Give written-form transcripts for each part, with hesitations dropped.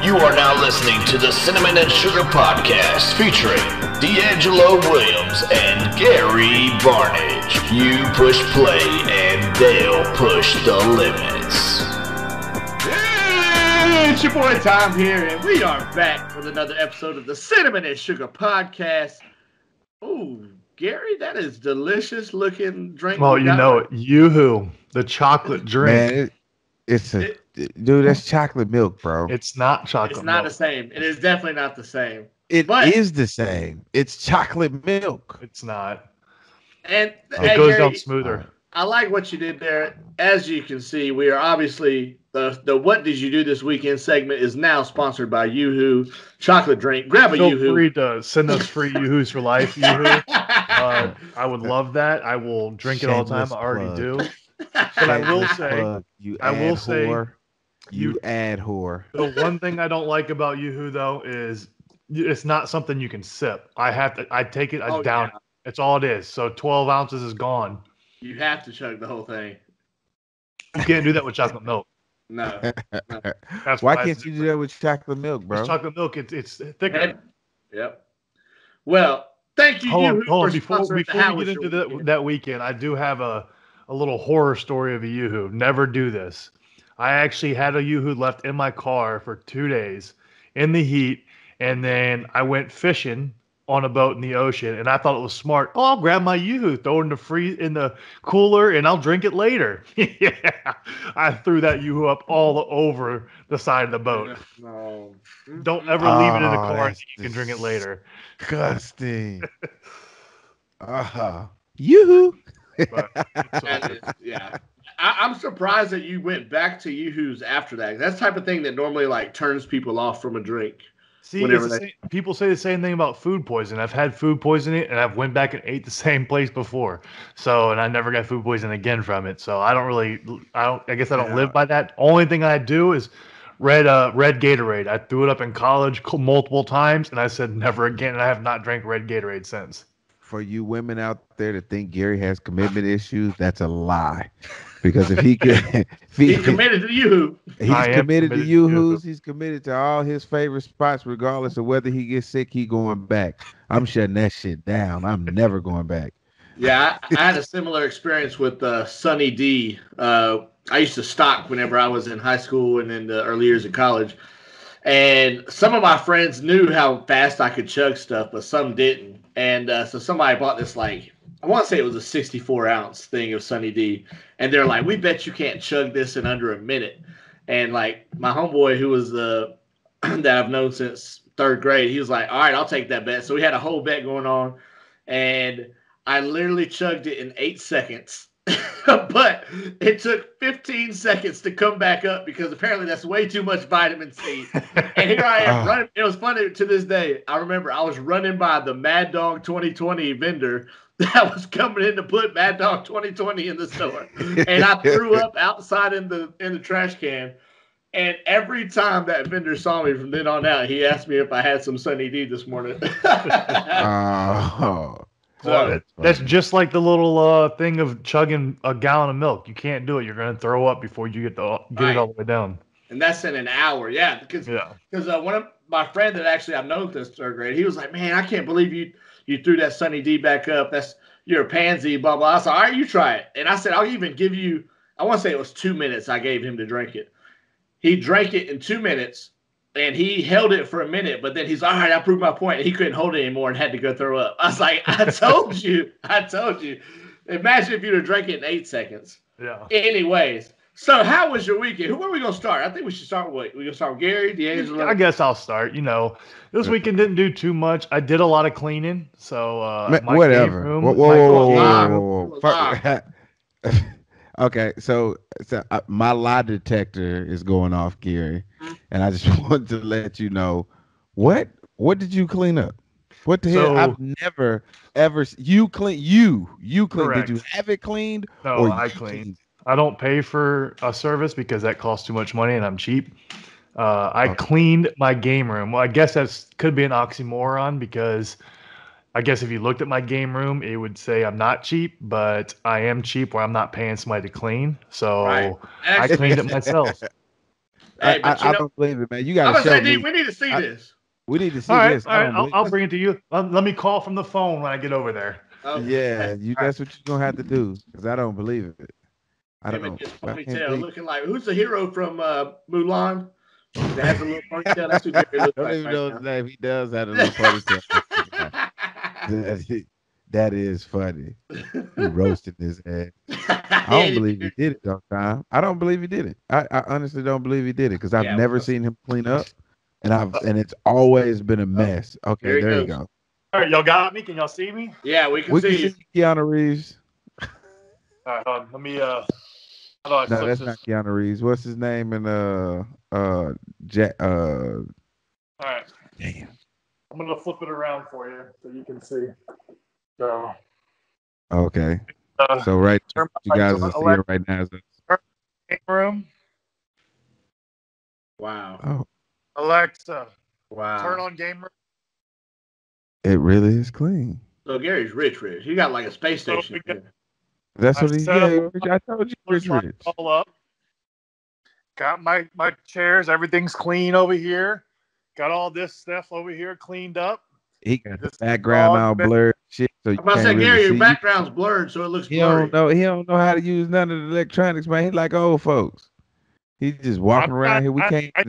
You are now listening to the Cinnamon and Sugar Podcast featuring D'Angelo Williams and Gary Barnage. You push play and they'll push the limits. Hey, it's your boy Tom here, and we are back with another episode of the Cinnamon and Sugar Podcast. Ooh, Gary, that is delicious looking drink. Well, you know it. Yoo-hoo, the chocolate drink. Man, dude, that's chocolate milk, bro. It's not chocolate It's not milk. the same. It is definitely not the same. It is the same. It's chocolate milk. It's not. And It goes down smoother. I like what you did there. As you can see, we are obviously the What Did You Do This Weekend segment is now sponsored by Yoo-hoo chocolate drink. Grab a Feel Yoo-hoo. free to send us free Yoo-hoos for life. Yoo-hoo. I would love that. I will drink it all the time. I already do. But I will say, you add whore. the one thing I don't like about Yoo-hoo though is it's not something you can sip. I take it, I down it. It's all it is. So 12 ounces is gone. You have to chug the whole thing. You can't do that with chocolate milk. No. That's Why can't you do that with chocolate milk, bro? With chocolate milk, it's thicker. Yep. Well, thank you. Hold on. For Before we get into that weekend, I do have a little horror story of a Yoo-hoo. Never do this. I actually had a Yoo-hoo left in my car for 2 days in the heat, and then I went fishing on a boat in the ocean, and I thought it was smart. Oh, I'll grab my Yoo-hoo, throw it in the cooler, and I'll drink it later. Yeah, I threw that Yoo-hoo up all over the side of the boat. No. Don't ever leave it in the car and you can drink it later. Disgusting. Yoo-hoo. Yeah. I'm surprised that you went back to Yoo-hoos after that. That's the type of thing that normally like turns people off from a drink. See, people say the same thing about food poisoning. I've had food poisoning, and I've went back and ate the same place before. So, and I never got food poisoning again from it. So I guess I don't live by that. Only thing I do is red Gatorade. I threw it up in college multiple times, and I said never again. And I have not drank red Gatorade since. For you women out there that think Gary has commitment issues, that's a lie. Because if he could, he's committed to Yoo-hoo. He's committed to Yoo-hoos. He's committed to all his favorite spots, regardless of whether he gets sick. He going back. I'm shutting that shit down. I'm never going back. Yeah, I had a similar experience with Sunny D. I used to stock whenever I was in high school and in the early years of college. And some of my friends knew how fast I could chug stuff, but some didn't. And so somebody bought this, like, I want to say it was a 64-ounce thing of Sunny D. And they're like, we bet you can't chug this in under a minute. And, like, my homeboy, who was that I've known since third grade, he was like, all right, I'll take that bet. So we had a whole bet going on. And I literally chugged it in 8 seconds. But it took 15 seconds to come back up because apparently that's way too much vitamin C. And here I am running. It was funny to this day. I remember I was running by the Mad Dog 2020 vendor that was coming in to put Mad Dog 2020 in the store. And I threw up outside in the trash can. And every time that vendor saw me from then on out, he asked me if I had some Sunny D this morning. So, that's just like the little thing of chugging a gallon of milk. You can't do it. You're going to throw up before you get it all the way down. And that's in an hour. Yeah. Because one of my friend that actually I've known since third grade, he was like, man, I can't believe you threw that Sunny D back up. You're a pansy, blah, blah. I said, all right, you try it. And I said, I'll even give you, I want to say it was 2 minutes I gave him to drink it. He drank it in 2 minutes. And he held it for a minute, but then he's all right, I proved my point. And he couldn't hold it anymore and had to go throw up. I was like, I told you. Imagine if you'd have drank it in 8 seconds. Yeah. Anyways, so how was your weekend? Where are we going to start? I think we should start with, we're going to start with Gary, D'Angelo. I guess I'll start. This weekend didn't do too much. I did a lot of cleaning. So, whatever. Whoa. Okay, so my lie detector is going off, Gary, and I just wanted to let you know what did you clean up? What the hell? I've never ever you clean. Correct. Did you have it cleaned? No, I cleaned. I don't pay for a service because that costs too much money, and I'm cheap. I cleaned my game room. Well, I guess that could be an oxymoron because I guess if you looked at my game room, it would say I'm not cheap, but I am cheap where I'm not paying somebody to clean. So I cleaned it myself. Hey, but I don't believe it, man. You got to show me. We need to see this. We need to see all right, this. All right, I'll bring it to you. Let me call from the phone when I get over there. Okay. Yeah, that's what you're gonna have to do because I don't believe it. I Him don't. and his I can't ponytail believe- looking like who's the hero from Mulan? That has a little ponytail. That's who Gary looks I don't like even right know now. his name. He does have a little ponytail. That is funny. He roasted his ass. I don't believe he did it though, Tom. I don't believe he did it. I honestly don't believe he did it because I've Yeah, never well, seen him clean up, and it's always been a mess. Okay, there he there you goes. go. All right, y'all got me? Can y'all see me? Yeah, we can We see can you. see Keanu Reeves. All right, hold on. Let me how do I No, flip that's this? not Keanu Reeves. What's his name? Jack. All right. Damn. I'm gonna flip it around for you so you can see. So Okay. So right, turn you guys are seeing right now. game room. Wow. Oh, Alexa, Wow. turn on game room. it really is clean. So Gary's rich. He got like a space So station. we got- That's what he. set Yeah, up- I told you, Rich. all up. Got my chairs. Everything's clean over here. Got all this stuff over here cleaned up. He got the This background dog all bed- blurred, shit. So you I'm about to can't say, really Gary, see. your background's blurred, so it looks blurry. He don't know how to use none of the electronics, man. He like old folks. He's just walking around here. We can't. I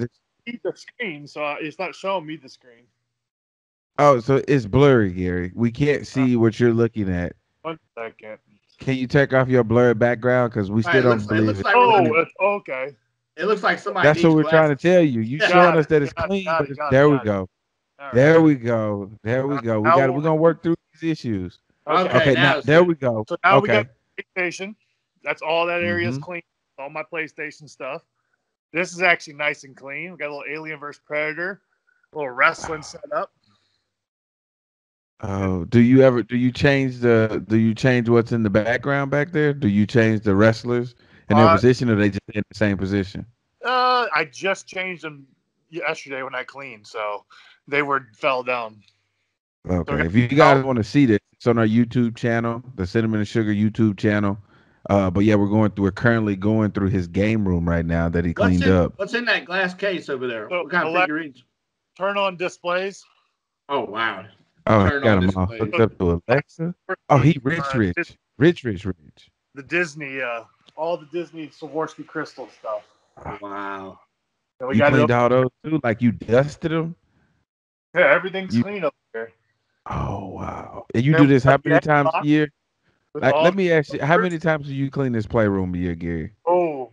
need the screen, so it's not showing me the screen. Oh, so it's blurry, Gary. We can't see what you're looking at. 1 second. Can you take off your blurred background? Because we still don't believe it. Like it's okay. it looks like somebody. That's what needs we're trying to glasses. tell you. You Got showing it, us that it's got it, clean. got But it, got there it, we got it. go. All right. There we go. There we go. We Now got. We're gonna work through these issues. Okay, now it's there good. we go. So now we Okay. got PlayStation. That's all that area is Mhm. clean. All my PlayStation stuff. This is actually nice and clean. We got a little Alien vs Predator, a little wrestling set up. Oh, do you change what's in the background back there? Do you change the wrestlers in their position, or they just in the same position? I just changed them yesterday when I cleaned, so they fell down. Okay. If you guys want to see this, it's on our YouTube channel, the Cinnamon and Sugar YouTube channel. But yeah, we're currently going through his game room right now that he cleaned up. What's in that glass case over there? So, What kind of figurines? Turn on displays. Oh wow. Oh, Turn he got on him all display. hooked up to Alexa. Oh, he rich. The Disney, all the Disney Swarovski crystal stuff. Wow. So we You got cleaned all those too? Like you dusted them? Yeah, everything's clean up there. Oh wow! And you do this how many times a year? Like, let me ask you, how many times do you clean this playroom a year, Gary? Oh,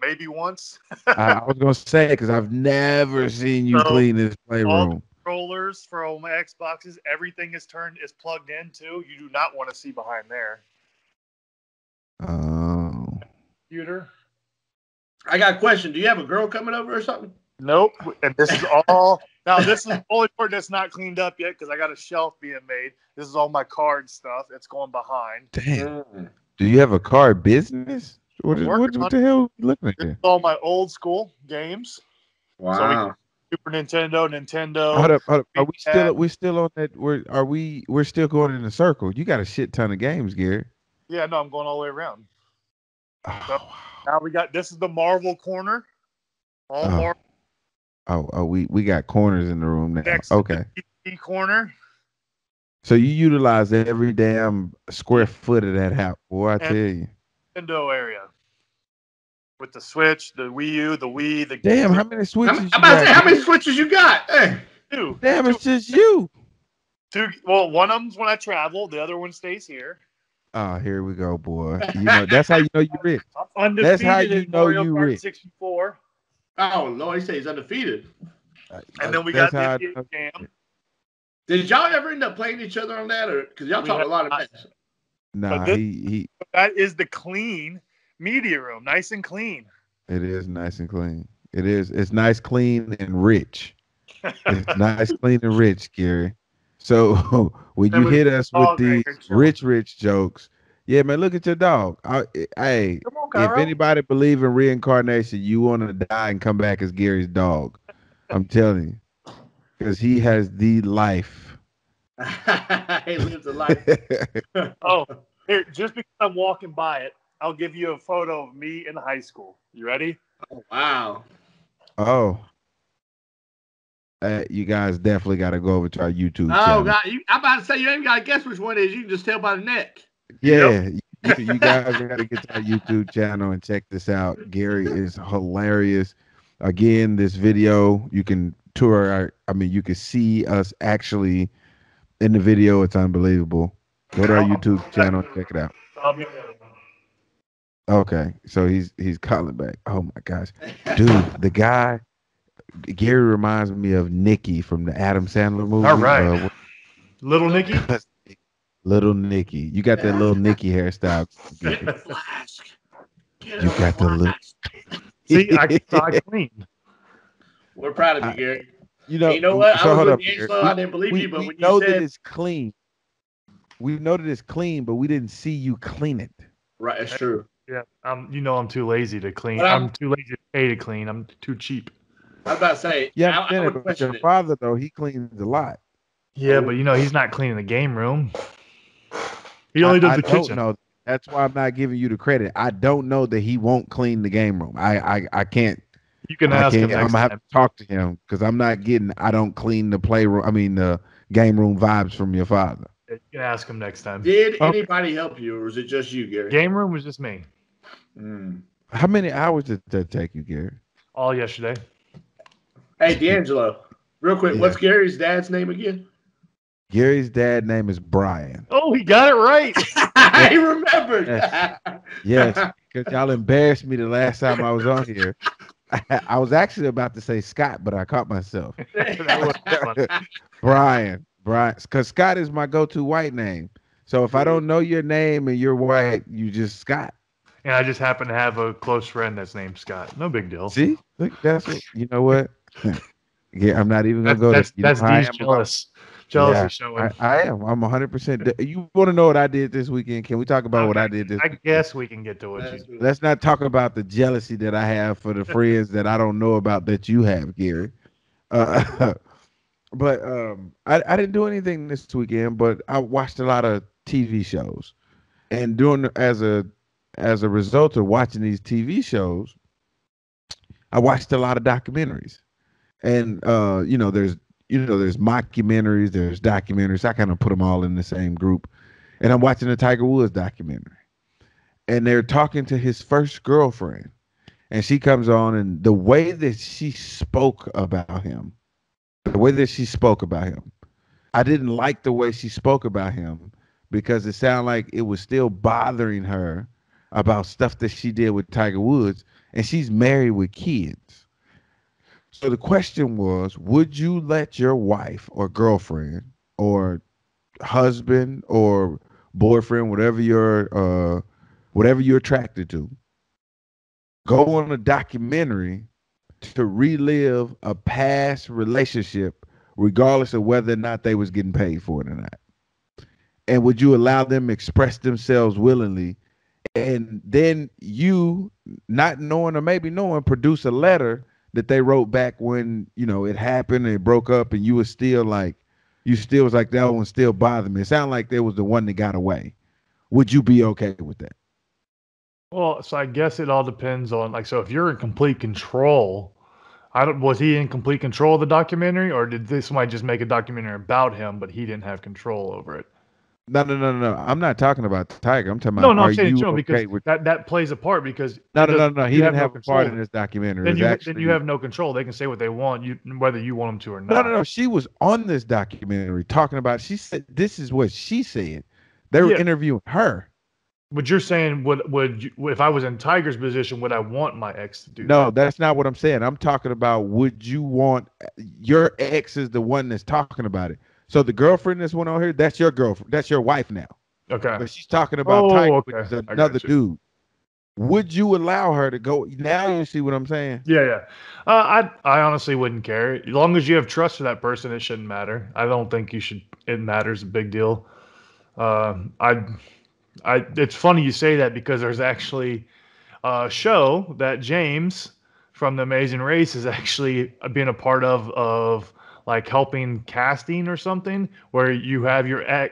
maybe once. I was gonna say because I've never seen you clean this All playroom. the controllers for all my Xboxes, everything is plugged in too. You do not want to see behind there. Oh. Computer. I got a question. Do you have a girl coming over or something? Nope. And this is all. Now this is the only part that's not cleaned up yet because I got a shelf being made. This is all my card stuff that's going behind. Damn. Do you have a card business? What the hell are you looking at This there? is all my old school games. Wow. Super Nintendo. Hold up. Are we still on that? We're still going in a circle. You got a shit ton of games, Gary. Yeah, no, I'm going all the way around. Oh, Now this is the Marvel corner. All Oh. Marvel. We got corners in the room now. Next Okay. to the PC corner. So you utilize every damn square foot of that house, boy. I tell you. Nintendo area. With the Switch, the Wii U, the Wii, the Damn, how many switches I'm you about to say, got? how many switches you got? Hey. two. Damn, it's just you. Two. Well, one of them's when I travel. The other one stays here. Oh, here we go, boy. You know that's how you know you're rich. I'm undefeated That's how you in know Mario you Kart rich. 64. Oh Lord, he said he's undefeated. And then we got That's the how I know. Jam. Did y'all ever end up playing each other on that, or because y'all We talk a have lot of not. mess? Nah, this- he. That is the clean media room. Nice and clean. It is nice and clean. It is. It's nice, clean, and rich. It's nice, clean, and rich, Gary. So when Then you we- hit us with dog right these here chilling. rich jokes, yeah, man, look at your dog. Hey, Come on, if Cairo. anybody believe in reincarnation, you want to die and come back as Gary's dog. I'm telling you, because he has the life. He lives a life. Oh, here, just because I'm walking by it, I'll give you a photo of me in high school. You ready? Oh, wow. Oh, you guys definitely got to go over to our YouTube Oh, channel. God. I'm about to say you ain't got to guess which one it is. You can just tell by the neck. Yeah, you guys got to get to our YouTube channel and check this out. Gary is hilarious. Again, this video, you can tour you can see us actually in the video. It's unbelievable. Go to our YouTube channel and check it out. Okay, so he's calling back. Oh my gosh, dude, the guy Gary reminds me of Nicky from the Adam Sandler movie. All right, Little Nicky. Little Nicky, you got that little Nicky hairstyle. Get the flask. You got the little. See, I clean. We're proud of you, Gary. You know what? So I was hold with up, D'Angelo. I didn't believe you, but we when know you said that it's clean. We know that it's clean, but we didn't see you clean it. right, that's true. Yeah, I'm too lazy to clean. But I'm too lazy to pay to clean. I'm too cheap. I was about to say, Yeah, I would but question your it. father though, he cleans a lot. Yeah, but he's not cleaning the game room. He only does the kitchen. No, that's why I'm not giving you the credit. I don't know that he won't clean the game room. I can't. You can ask him next I'm gonna have time. to talk to him because I'm not getting. I don't clean the playroom. I mean the game room vibes from your father. You can ask him next time. Did anybody help you, or was it just you, Gary? Game room was just me. How many hours did that take you, Gary? All yesterday. Hey, D'Angelo, real quick, Yeah. what's Gary's dad's name again? Gary's dad name is Brian. Oh, he got it right. I remembered. Yes, because y'all embarrassed me the last time I was on here. I was actually about to say Scott, but I caught myself. That was fun. Brian, because Scott is my go-to white name. So if I don't know your name and you're white, you just Scott. And I just happen to have a close friend that's named Scott. No big deal. See, look, that's what, you know what? Yeah, I'm not even gonna go there. That's D's jealous. Jealousy showing. I am. I'm 100%. You want to know what I did this weekend? Can we talk about what I did this? I guess we can get to what you do. Let's not talk about the jealousy that I have for the friends that I don't know about that you have, Gary. But I didn't do anything this weekend, but I watched a lot of TV shows, and as a result of watching these TV shows, I watched a lot of documentaries, and there's mockumentaries, there's documentaries. I kind of put them all in the same group, and I'm watching the Tiger Woods documentary, and they're talking to his first girlfriend, and she comes on, and the way that she spoke about him, I didn't like the way she spoke about him because it sounded like it was still bothering her about stuff that she did with Tiger Woods, and she's married with kids. So the question was, would you let your wife or girlfriend or husband or boyfriend, whatever you're attracted to, go on a documentary to relive a past relationship, regardless of whether or not they was getting paid for it or not? And would you allow them to express themselves willingly? And then you, not knowing or maybe knowing, produce a letter that they wrote back when, it happened and it broke up, and you was still like, that one still bothered me. It sounded like there was the one that got away. Would you be okay with that? Well, so I guess it all depends on, so if you're in complete control, was he in complete control of the documentary, or did somebody just make a documentary about him, but he didn't have control over it? No. I'm not talking about Tiger. I'm talking about. No, I'm saying you because okay with that plays a part because no. He didn't have a part in this. this documentary. Then you have no control. They can say what they want, whether you want them to or not. No. She was on this documentary talking about. She said this is what she said. They were interviewing her. But you're saying, if I was in Tiger's position, would I want my ex to do that? No, that's not what I'm saying. I'm talking about, would you want your ex is the one that's talking about it. So the girlfriend that's went on here, that's your girlfriend. That's your wife now. Okay. But she's talking about Tiger okay. with another dude. Would you allow her to go? Now you see what I'm saying? Yeah. I honestly wouldn't care. As long as you have trust for that person, it shouldn't matter. I don't think it matters a big deal. It's funny you say that because there's actually a show that James from The Amazing Race is actually being a part of like helping casting or something, where you have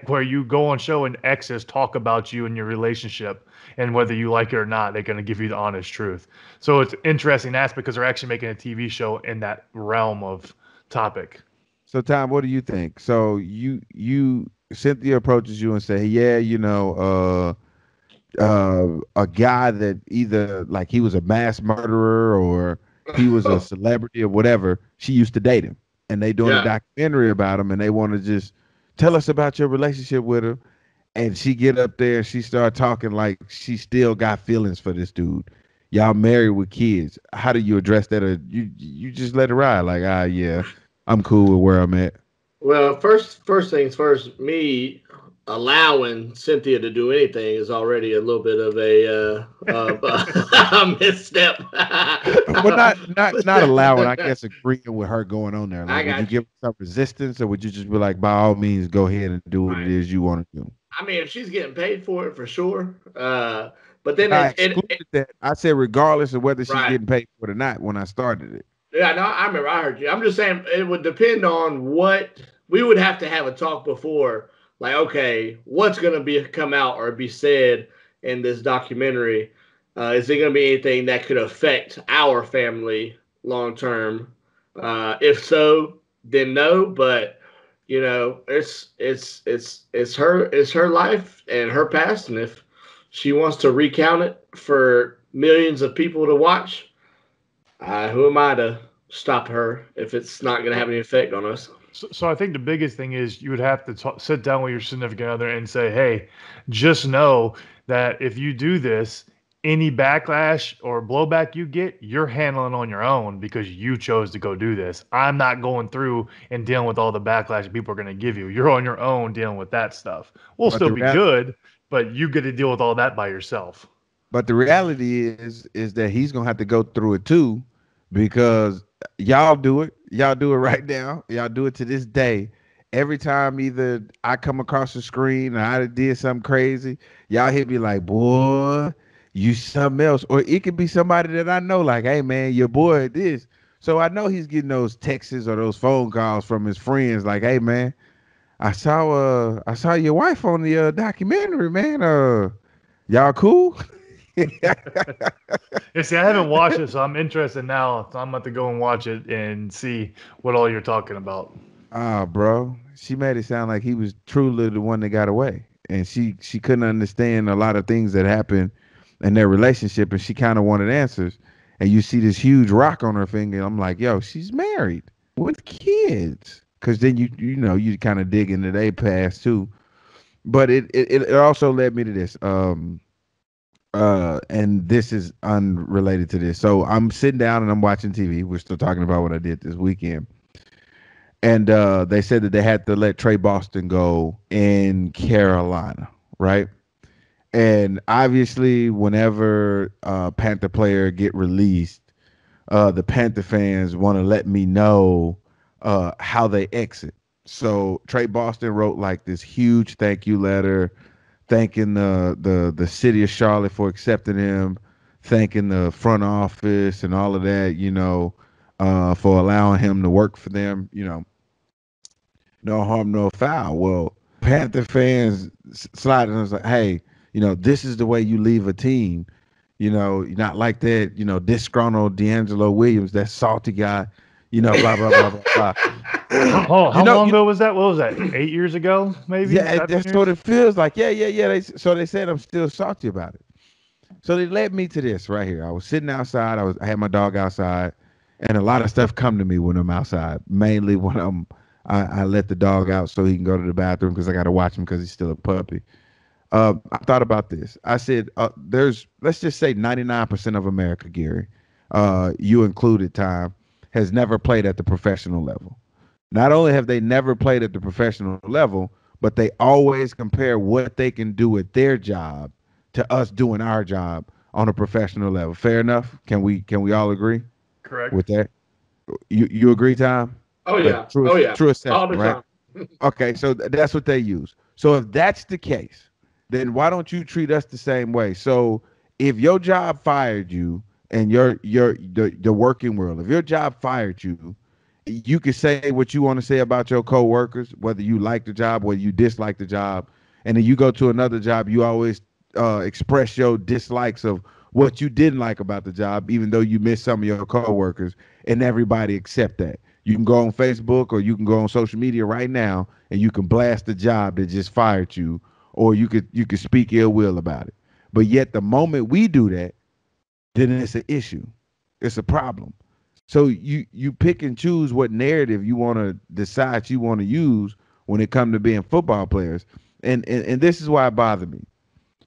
where you go on show and exes talk about you and your relationship, and whether you like it or not, they're going to give you the honest truth. So it's interesting that's because they're actually making a TV show in that realm of topic. So Tom, what do you think? So Cynthia approaches you and say, yeah, a guy that either like he was a mass murderer or he was a celebrity or whatever, she used to date him, and they doing a documentary about him, and they want to just tell us about your relationship with him. And she get up there and she start talking like she still got feelings for this dude. Y'all married with kids. How do you address that? Or you just let it ride? Like, yeah, I'm cool with where I'm at. Well, first things first, me allowing Cynthia to do anything is already a little bit of a misstep. Well, not allowing. I guess agreeing with her going on there. Like, would you give some resistance, or would you just be like, by all means, go ahead and do what it is you want to do? I mean, if she's getting paid for it, for sure. But then I excluded that. I said regardless of whether she's getting paid for it or not when I started it. Yeah, no, I remember. I heard you. I'm just saying it would depend on what we would have to have a talk before. Like, okay, what's going to come out or be said in this documentary? Is it going to be anything that could affect our family long term? If so, then no. But it's her life and her past, and if she wants to recount it for millions of people to watch, who am I to stop her if it's not going to have any effect on us? So I think the biggest thing is you would have to sit down with your significant other and say, hey, just know that if you do this, any backlash or blowback you get, you're handling on your own because you chose to go do this. I'm not going through and dealing with all the backlash people are going to give you. You're on your own dealing with that stuff. We'll still be good, but you get to deal with all that by yourself. But the reality is that he's going to have to go through it too, because y'all do it. Y'all do it right now. Y'all do it to this day. Every time either I come across the screen or I did something crazy, y'all hit me like, boy, you something else. Or it could be somebody that I know, like, hey, man, your boy this. So I know he's getting those texts or those phone calls from his friends like, hey, man, I saw your wife on the documentary, man. Y'all cool? Yeah, see, I haven't watched it, so I'm interested now. So I'm about to go and watch it and see what all you're talking about. Bro, she made it sound like he was truly the one that got away, and she couldn't understand a lot of things that happened in their relationship, and she kind of wanted answers. And you see this huge rock on her finger. I'm like, yo, she's married with kids. Because then you kind of dig into their past too. But it also led me to this. And this is unrelated to this. So I'm sitting down and I'm watching TV. We're still talking about what I did this weekend. And they said that they had to let Trey Boston go in Carolina, right? And obviously, whenever Panther player get released, the Panther fans want to let me know how they exit. So Trey Boston wrote like this huge thank you letter, thanking the city of Charlotte for accepting him, thanking the front office and all of that, for allowing him to work for them, no harm, no foul. Well, Panther fans sliding us like, hey, this is the way you leave a team. You're not like that, disgruntled D'Angelo Williams, that salty guy, blah, blah, blah, blah, blah. How long ago was that? What was that? 8 years ago, maybe? Yeah, that's what it feels like. Yeah. So they said I'm still salty about it. So they led me to this right here. I was sitting outside. I had my dog outside, and a lot of stuff come to me when I'm outside. Mainly when I let the dog out so he can go to the bathroom because I got to watch him because he's still a puppy. I thought about this. I said, let's just say 99% of America, Gary, you included, Tom, has never played at the professional level. Not only have they never played at the professional level, but they always compare what they can do at their job to us doing our job on a professional level. Fair enough? Can we all agree? Correct. With that? You agree, Tom? Oh, yeah. True assessment, all the right? time. Okay, so that's what they use. So if that's the case, then why don't you treat us the same way? So if your job fired you and the working world, if your job fired you you can say what you want to say about your coworkers, whether you like the job or you dislike the job, and then you go to another job, you always express your dislikes of what you didn't like about the job, even though you miss some of your coworkers, and everybody accept that. You can go on Facebook or you can go on social media right now, and you can blast the job that just fired you, or you could speak ill will about it. But yet, the moment we do that, then it's an issue. It's a problem. So you pick and choose what narrative you want to decide you want to use when it comes to being football players. And this is why it bothered me.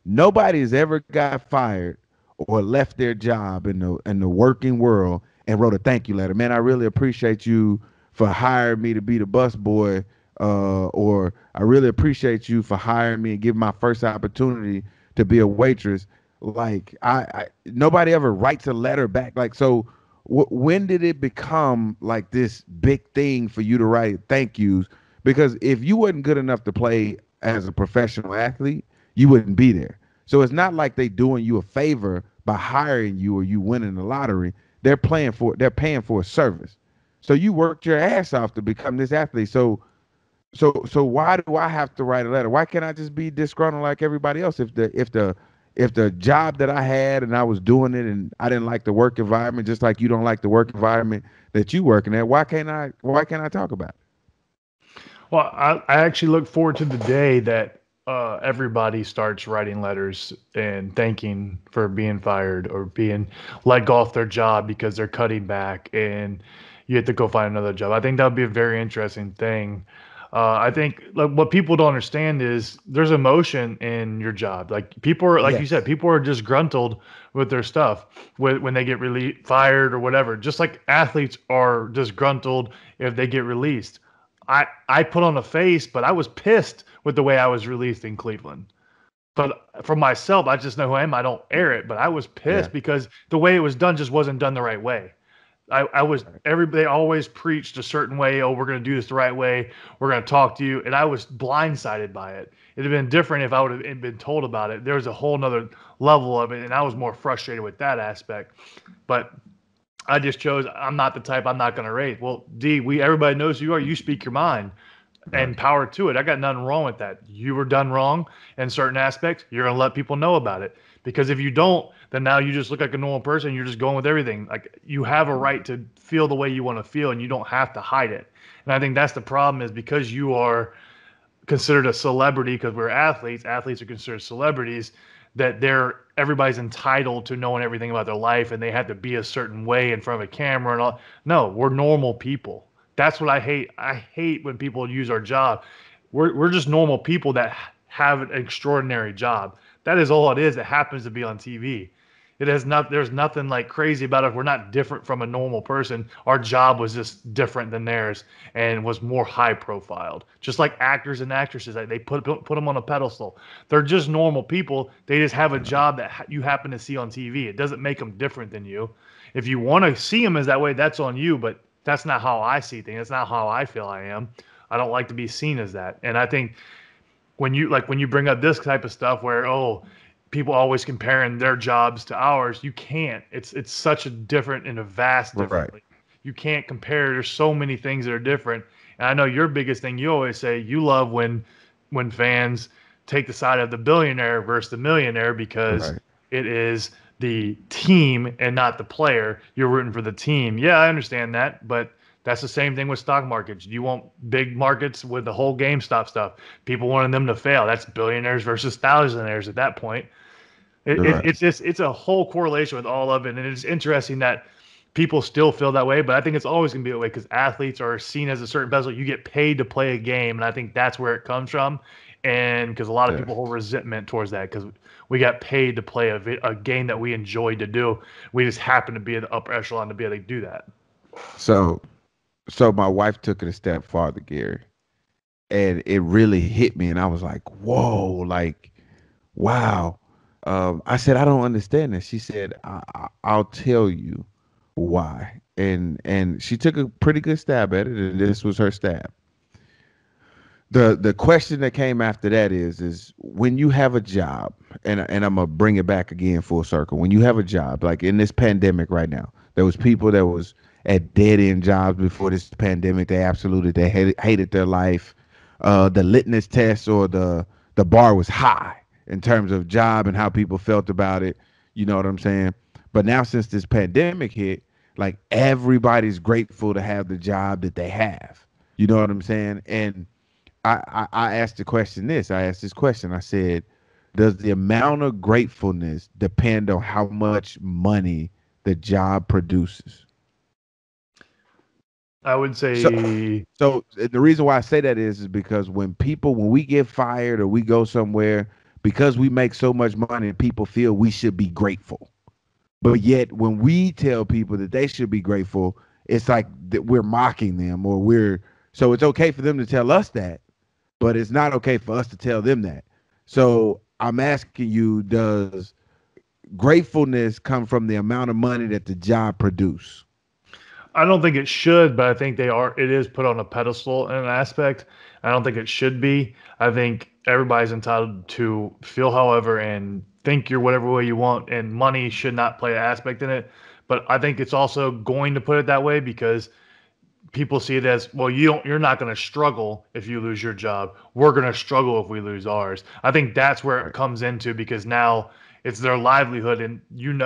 Nobody has ever got fired or left their job in the working world and wrote a thank you letter. Man, I really appreciate you for hiring me to be the bus boy, or I really appreciate you for hiring me and giving my first opportunity to be a waitress. Like I nobody ever writes a letter back. Like, so when did it become like this big thing for you to write thank yous? Because if you wasn't good enough to play as a professional athlete, you wouldn't be there. So it's not like they doing you a favor by hiring you or you winning the lottery. They're paying for a service. So you worked your ass off to become this athlete. So why do I have to write a letter? Why can't I just be disgruntled like everybody else? If the job that I had and I was doing it and I didn't like the work environment, just like you don't like the work environment that you working at, why can't I talk about it? Well, I actually look forward to the day that everybody starts writing letters and thanking for being fired or being let go off their job because they're cutting back and you have to go find another job. I think that would be a very interesting thing. I think like what people don't understand is there's emotion in your job. Like people are, like you said, people are disgruntled with their stuff when they get fired or whatever. Just like athletes are disgruntled if they get released. I put on a face, but I was pissed with the way I was released in Cleveland. But for myself, I just know who I am. I don't air it, but I was pissed because the way it was done just wasn't done the right way. Everybody always preached a certain way. Oh, we're going to do this the right way. We're going to talk to you. And I was blindsided by it. It'd have been different if I would have been told about it. There was a whole nother level of it. And I was more frustrated with that aspect. But I just chose, I'm not the type, I'm not going to rate. Well, D, everybody knows who you are. You speak your mind and power to it. I got nothing wrong with that. You were done wrong in certain aspects. You're going to let people know about it. Because if you don't, then now you just look like a normal person. You're just going with everything. Like you have a right to feel the way you want to feel and you don't have to hide it. And I think that's the problem is because you are considered a celebrity because we're athletes are considered celebrities, that everybody's entitled to knowing everything about their life and they have to be a certain way in front of a camera and all. No, we're normal people. That's what I hate. I hate when people use our job. We're just normal people that have an extraordinary job. That is all it is. It happens to be on TV. There's nothing like crazy about it. We're not different from a normal person. Our job was just different than theirs and was more high profiled. Just like actors and actresses, they put them on a pedestal. They're just normal people. They just have a job that you happen to see on TV. It doesn't make them different than you. If you want to see them as that way, that's on you. But that's not how I see things. That's not how I feel I am. I don't like to be seen as that. And I think when you bring up this type of stuff where, people always comparing their jobs to ours, you can't. It's such a different and a vast difference. Right. You can't compare. There's so many things that are different. And I know your biggest thing, you always say you love when fans take the side of the billionaire versus the millionaire because it is the team and not the player. You're rooting for the team. Yeah, I understand that, but that's the same thing with stock markets. You want big markets with the whole GameStop stuff. People wanting them to fail. That's billionaires versus thousandaires at that point. It's a whole correlation with all of it. And it's interesting that people still feel that way, but I think it's always going to be that way because athletes are seen as a certain pedestal. You get paid to play a game, and I think that's where it comes from. And because a lot of people hold resentment towards that because we got paid to play a game that we enjoyed to do. We just happen to be in the upper echelon to be able to do that. So my wife took it a step farther, Gary, and it really hit me. And I was like, whoa, like, wow. I said, I don't understand this. She said, I'll tell you why. And she took a pretty good stab at it, and this was her stab. The question that came after that is when you have a job, and I'm going to bring it back again full circle. When you have a job, like in this pandemic right now, there was people that was at dead end jobs before this pandemic. They hated their life. The litmus test or the bar was high in terms of job and how people felt about it. You know what I'm saying? But now since this pandemic hit, like everybody's grateful to have the job that they have. You know what I'm saying? And I asked the question this. I asked this question. I said, does the amount of gratefulness depend on how much money the job produces? I would say so the reason why I say that is because when we get fired or we go somewhere, because we make so much money, people feel we should be grateful. But yet when we tell people that they should be grateful, it's like that we're mocking them so it's okay for them to tell us that, but it's not okay for us to tell them that. So I'm asking you, does gratefulness come from the amount of money that the job produce? I don't think it should, but I think it is put on a pedestal in an aspect. I don't think it should be. I think everybody's entitled to feel however and think you're whatever way you want, and money should not play an aspect in it. But I think it's also going to put it that way because people see it as, well, you're not going to struggle if you lose your job. We're going to struggle if we lose ours. I think that's where it comes into, because now it's their livelihood, and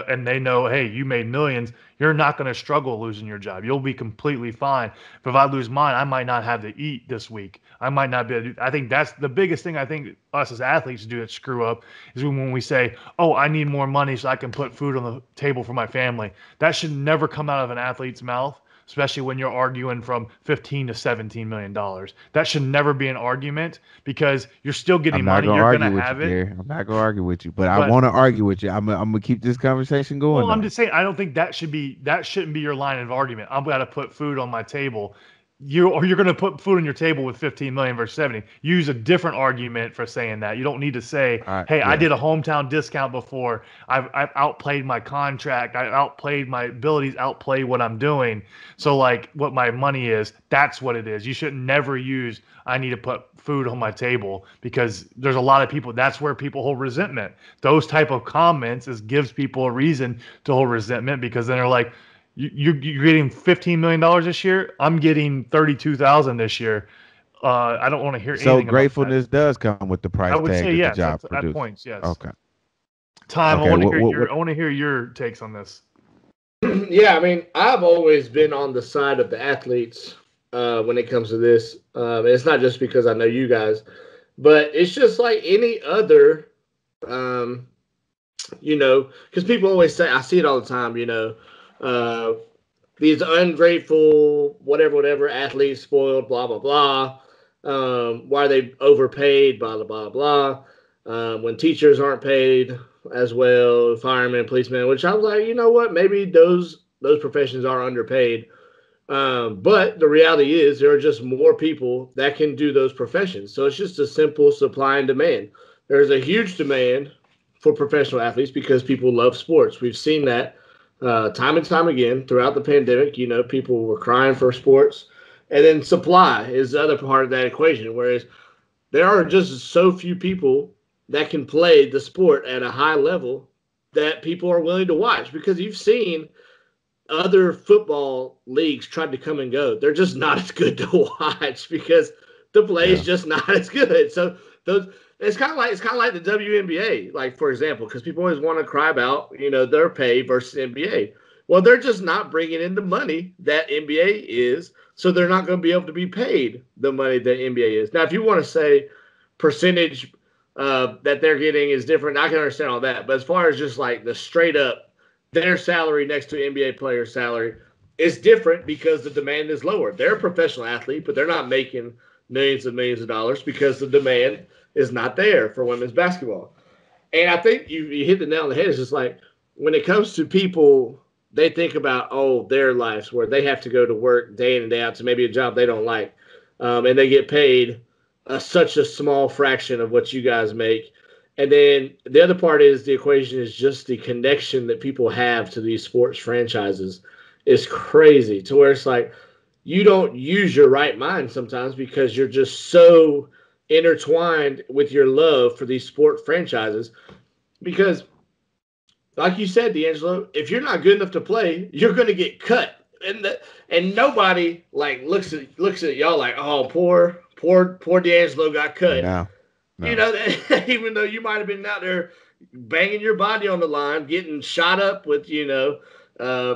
and they know, hey, you made millions. You're not going to struggle losing your job. You'll be completely fine. But if I lose mine, I might not have to eat this week. I might not be able to do. I think that's the biggest thing I think us as athletes do that screw up is when we say, oh, I need more money so I can put food on the table for my family. That should never come out of an athlete's mouth, especially when you're arguing from $15 to $17 million. That should never be an argument because you're still getting money. You're going to have it. Gary. I'm not going to argue with you, but I want to argue with you. I'm going to keep this conversation going. Well, I'm just saying, I don't think that shouldn't be your line of argument. I'm going to put food on my table. You're going to put food on your table with 15 million versus 70. Use a different argument for saying that. You don't need to say, hey, I did a hometown discount before. I've outplayed my contract. I outplayed my abilities, outplayed what I'm doing. So like what my money is, that's what it is. You should never use, I need to put food on my table, because there's a lot of people, that's where people hold resentment. Those type of comments gives people a reason to hold resentment, because then they're like, you're getting $15 million this year. I'm getting $32,000 this year. I don't want to hear anything. So gratefulness does come with the price tag. I would say yes. At points, yes. Okay. Tom, okay. I want to hear your takes on this. Yeah, I mean, I've always been on the side of the athletes when it comes to this. It's not just because I know you guys, but it's just like any other, because people always say, I see it all the time, these ungrateful, whatever athletes, spoiled, blah, blah, blah. Why are they overpaid, blah, blah, blah, blah. When teachers aren't paid as well, firemen, policemen, which I was like, you know what, maybe those professions are underpaid. But the reality is there are just more people that can do those professions. So it's just a simple supply and demand. There's a huge demand for professional athletes because people love sports. We've seen that time and time again throughout the pandemic. People were crying for sports. And then supply is the other part of that equation, whereas there are just so few people that can play the sport at a high level that people are willing to watch, because you've seen other football leagues try to come and go. They're just not as good to watch because the play is just not as good. So it's kind of like the WNBA, like, for example, because people always want to cry about, their pay versus NBA. Well, they're just not bringing in the money that NBA is, so they're not going to be able to be paid the money that NBA is. Now, if you want to say percentage that they're getting is different, I can understand all that. But as far as just like the straight up, their salary next to NBA player salary is different because the demand is lower. They're a professional athlete, but they're not making millions and millions of dollars because the demand is not there for women's basketball. And I think you hit the nail on the head. It's just like when it comes to people, they think about, their lives where they have to go to work day in and day out to maybe a job they don't like. And they get paid such a small fraction of what you guys make. And then the other part is the equation is just the connection that people have to these sports franchises is crazy, to where it's like you don't use your right mind sometimes because you're just so intertwined with your love for these sport franchises. Because like you said, D'Angelo, if you're not good enough to play, you're going to get cut and nobody like looks at y'all like, oh, poor D'Angelo got cut. No. You know, even though you might have been out there banging your body on the line, getting shot up with,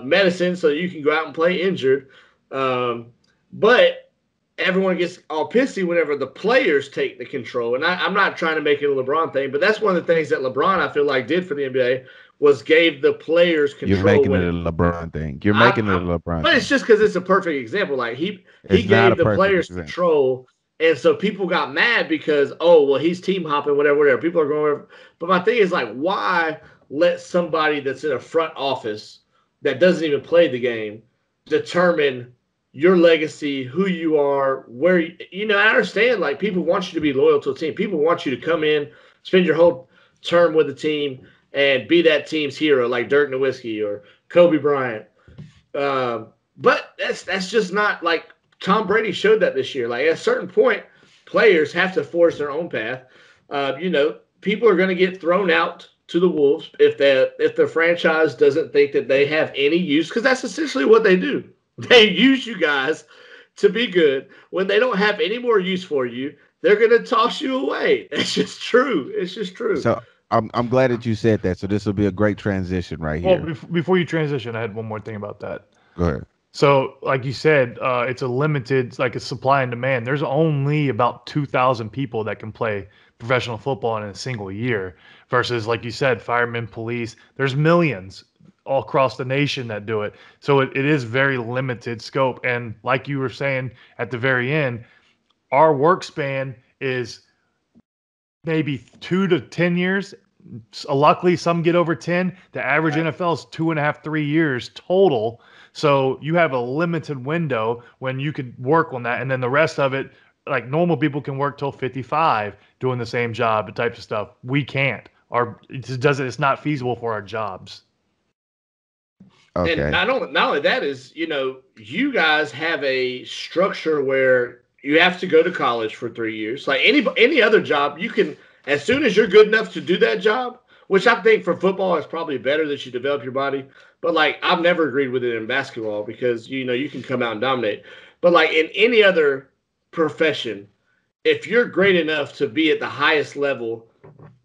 medicine so you can go out and play injured. But everyone gets all pissy whenever the players take the control. And I'm not trying to make it a LeBron thing, but that's one of the things that LeBron, I feel like, did for the NBA was gave the players control. You're making it a LeBron thing. You're making it a LeBron But thing. it's just because it's a perfect example. Like, he gave the players control. And so people got mad because, oh, well, he's team hopping, whatever. People are going. But my thing is, like, why let somebody that's in a front office that doesn't even play the game determine your legacy, who you are, where I understand, like, people want you to be loyal to a team. People want you to come in, spend your whole term with the team, and be that team's hero, like Dirk Nowitzki or Kobe Bryant. But that's just not like. Tom Brady showed that this year. Like, at a certain point, players have to force their own path. People are going to get thrown out to the wolves if the franchise doesn't think that they have any use, because that's essentially what they do. They use you guys to be good. When they don't have any more use for you, they're going to toss you away. It's just true. It's just true. So I'm glad that you said that. So this will be a great transition right here. Well, before you transition, I had one more thing about that. Go ahead. So, like you said, it's a limited, like a supply and demand. There's only about 2,000 people that can play professional football in a single year versus, like you said, firemen, police. There's millions all across the nation that do it. So it is very limited scope. And like you were saying at the very end, our work span is maybe 2 to 10 years. Luckily, some get over 10. The average NFL is 2.5, 3 years total. So you have a limited window when you could work on that. And then the rest of it, like normal people can work till 55 doing the same job, the types of stuff. We can't. It's not feasible for our jobs. Okay. And not only that is, you guys have a structure where you have to go to college for 3 years. Like any other job, you can, as soon as you're good enough to do that job, which I think for football is probably better that you develop your body. But, like, I've never agreed with it in basketball because, you can come out and dominate. But, like, in any other profession, if you're great enough to be at the highest level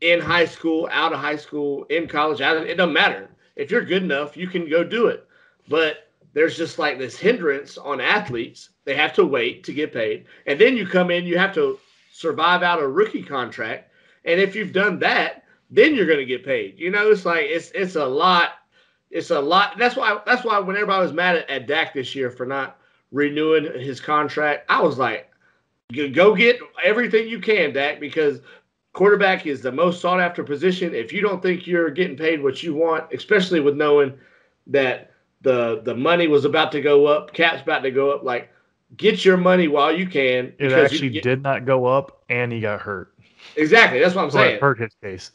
in high school, out of high school, in college, it doesn't matter. If you're good enough, you can go do it. But there's just, like, this hindrance on athletes. They have to wait to get paid. And then you come in, you have to survive out a rookie contract. And if you've done that, then you're going to get paid. It's like it's a lot. It's a lot. That's why whenever I was mad at Dak this year for not renewing his contract, I was like, go get everything you can, Dak, because quarterback is the most sought after position. If you don't think you're getting paid what you want, especially with knowing that the money was about to go up, cap's about to go up, like, get your money while you can. It actually did not go up, and he got hurt. Exactly. That's what I'm saying. It hurt his case.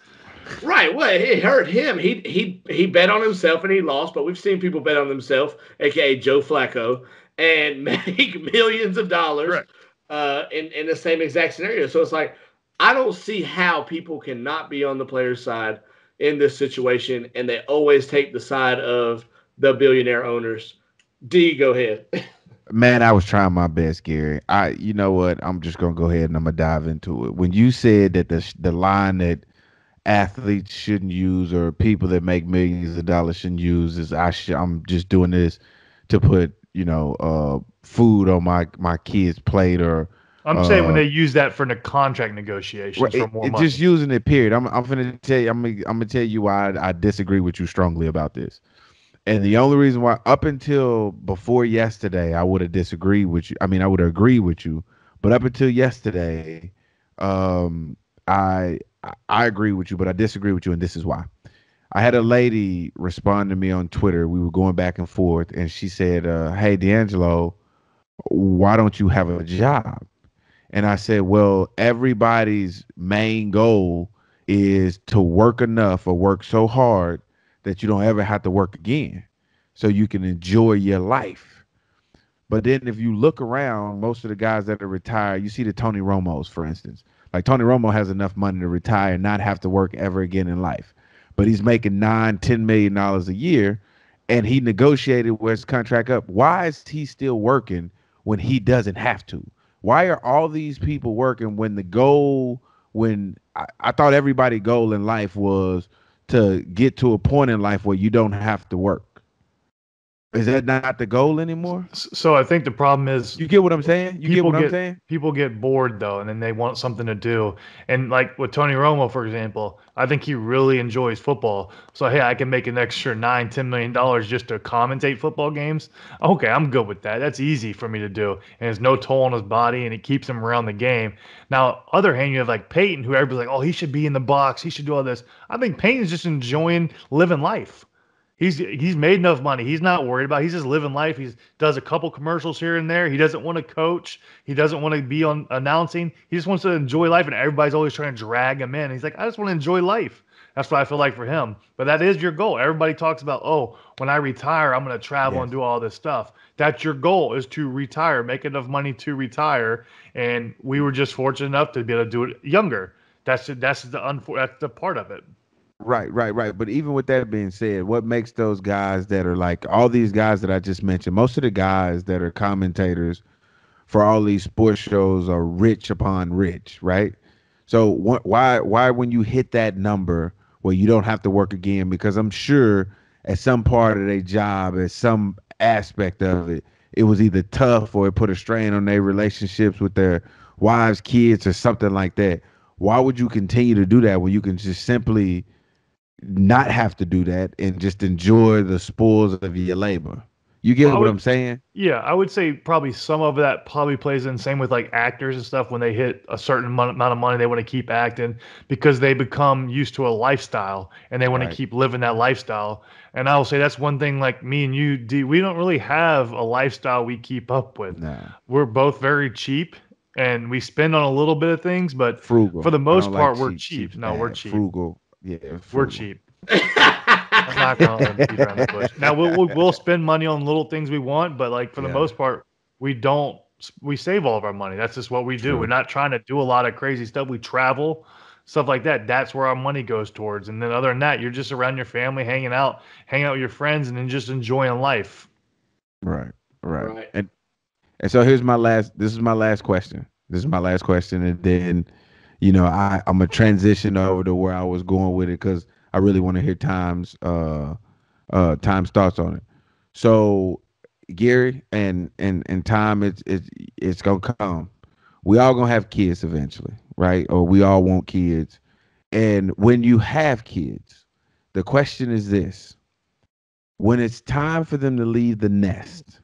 Right. Well, it hurt him. He bet on himself and he lost, but we've seen people bet on themselves, aka Joe Flacco, and make millions of dollars in the same exact scenario. So it's like, I don't see how people cannot be on the player's side in this situation, and they always take the side of the billionaire owners. D, go ahead. Man, I was trying my best, Gary. You know what? I'm just gonna go ahead and I'm gonna dive into it. When you said that the line that athletes shouldn't use or people that make millions of dollars shouldn't use is I'm just doing this to put food on my kids' plate, or I'm saying when they use that for the contract negotiations for more money. Just using it, period. I'm gonna tell you. I'm gonna tell you why I disagree with you strongly about this. And the only reason why, up until before yesterday, I would have disagreed with you. I mean, I would have agreed with you, but up until yesterday, I agree with you, but I disagree with you, and this is why. I had a lady respond to me on Twitter. We were going back and forth, and she said, "Hey, D'Angelo, why don't you have a job?" And I said, "Well, everybody's main goal is to work enough or work so hard that you don't ever have to work again, so you can enjoy your life." But then if you look around, most of the guys that are retired, you see the Tony Romos, for instance. Like, Tony Romo has enough money to retire and not have to work ever again in life. But he's making $9-10 million a year, and he negotiated with his contract up. Why is he still working when he doesn't have to? Why are all these people working when the goal, when I thought everybody's goal in life was to get to a point in life where you don't have to work? Is that not the goal anymore? So I think the problem is, you get what I'm saying? You get what I'm saying? People get bored though, and then they want something to do. And like with Tony Romo, for example, I think he really enjoys football. So hey, I can make an extra $9-10 million just to commentate football games. Okay, I'm good with that. That's easy for me to do, and there's no toll on his body, and it keeps him around the game. Now, other hand, you have like Peyton, who everybody's like, oh, he should be in the box. He should do all this. I think Peyton's just enjoying living life. He's made enough money. He's not worried about it. He's just living life. He does a couple commercials here and there. He doesn't want to coach. He doesn't want to be on announcing. He just wants to enjoy life, and everybody's always trying to drag him in. He's like, I just want to enjoy life. That's what I feel like for him. But that is your goal. Everybody talks about, oh, when I retire, I'm going to travel and do all this stuff. That's your goal, is to retire, make enough money to retire. And we were just fortunate enough to be able to do it younger. That's the part of it. Right. But even with that being said, what makes those guys that are like all these guys that I just mentioned, most of the guys that are commentators for all these sports shows are rich upon rich, right? So why when you hit that number where you don't have to work again? Because I'm sure at some part of their job, at some aspect of it, it was either tough or it put a strain on their relationships with their wives, kids, or something like that. Why would you continue to do that when you can just simply not have to do that and just enjoy the spoils of your labor? You get what I'm saying? Yeah, I would say probably some of that probably plays in. Same with like actors and stuff. When they hit a certain amount of money, they want to keep acting because they become used to a lifestyle and they want to keep living that lifestyle. And I will say that's one thing, like me and you, D, we don't really have a lifestyle we keep up with. Nah. We're both very cheap and we spend on a little bit of things, but frugal. For the most part, we're cheap. No, we're cheap. Frugal. Yeah, frugal. We're cheap. I'm not gonna beat around the bush. Now we'll spend money on little things we want, but like for the most part, we don't. We save all of our money. That's just what we do. We're not trying to do a lot of crazy stuff. We travel, stuff like that. That's where our money goes towards. And then other than that, you're just around your family, hanging out with your friends, and then just enjoying life. Right. And so here's my last. This is my last question. And then, I'm gonna transition over to where I was going with it because I really want to hear Tom's thoughts on it. So Gary and Tom, it's gonna come. We all gonna have kids eventually, right? Or we all want kids. And when you have kids, the question is this: when it's time for them to leave the nest,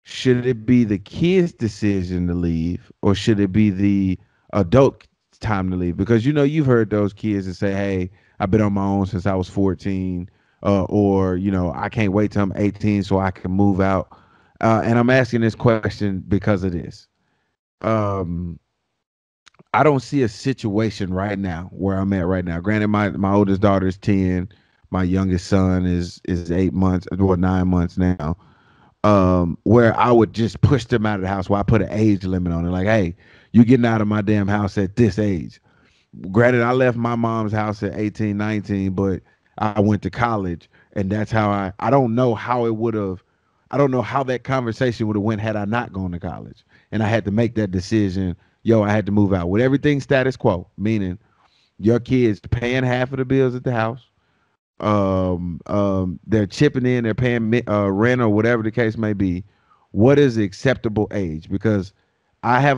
should it be the kid's decision to leave, or should it be the adult time to leave? Because you've heard those kids that say, hey, I've been on my own since I was 14, or I can't wait till I'm 18 so I can move out. And I'm asking this question because of this. I don't see a situation right now where I'm at right now. Granted, my oldest daughter is 10, my youngest son is 8 months or 9 months now. Where I would just push them out of the house, where I put an age limit on it, like, hey, you getting out of my damn house at this age. Granted, I left my mom's house at 18, 19, but I went to college, and that's how I don't know how that conversation would have went had I not gone to college. And I had to make that decision. I had to move out with everything status quo, meaning your kids paying half of the bills at the house. They're chipping in, they're paying rent or whatever the case may be. What is the acceptable age? Because I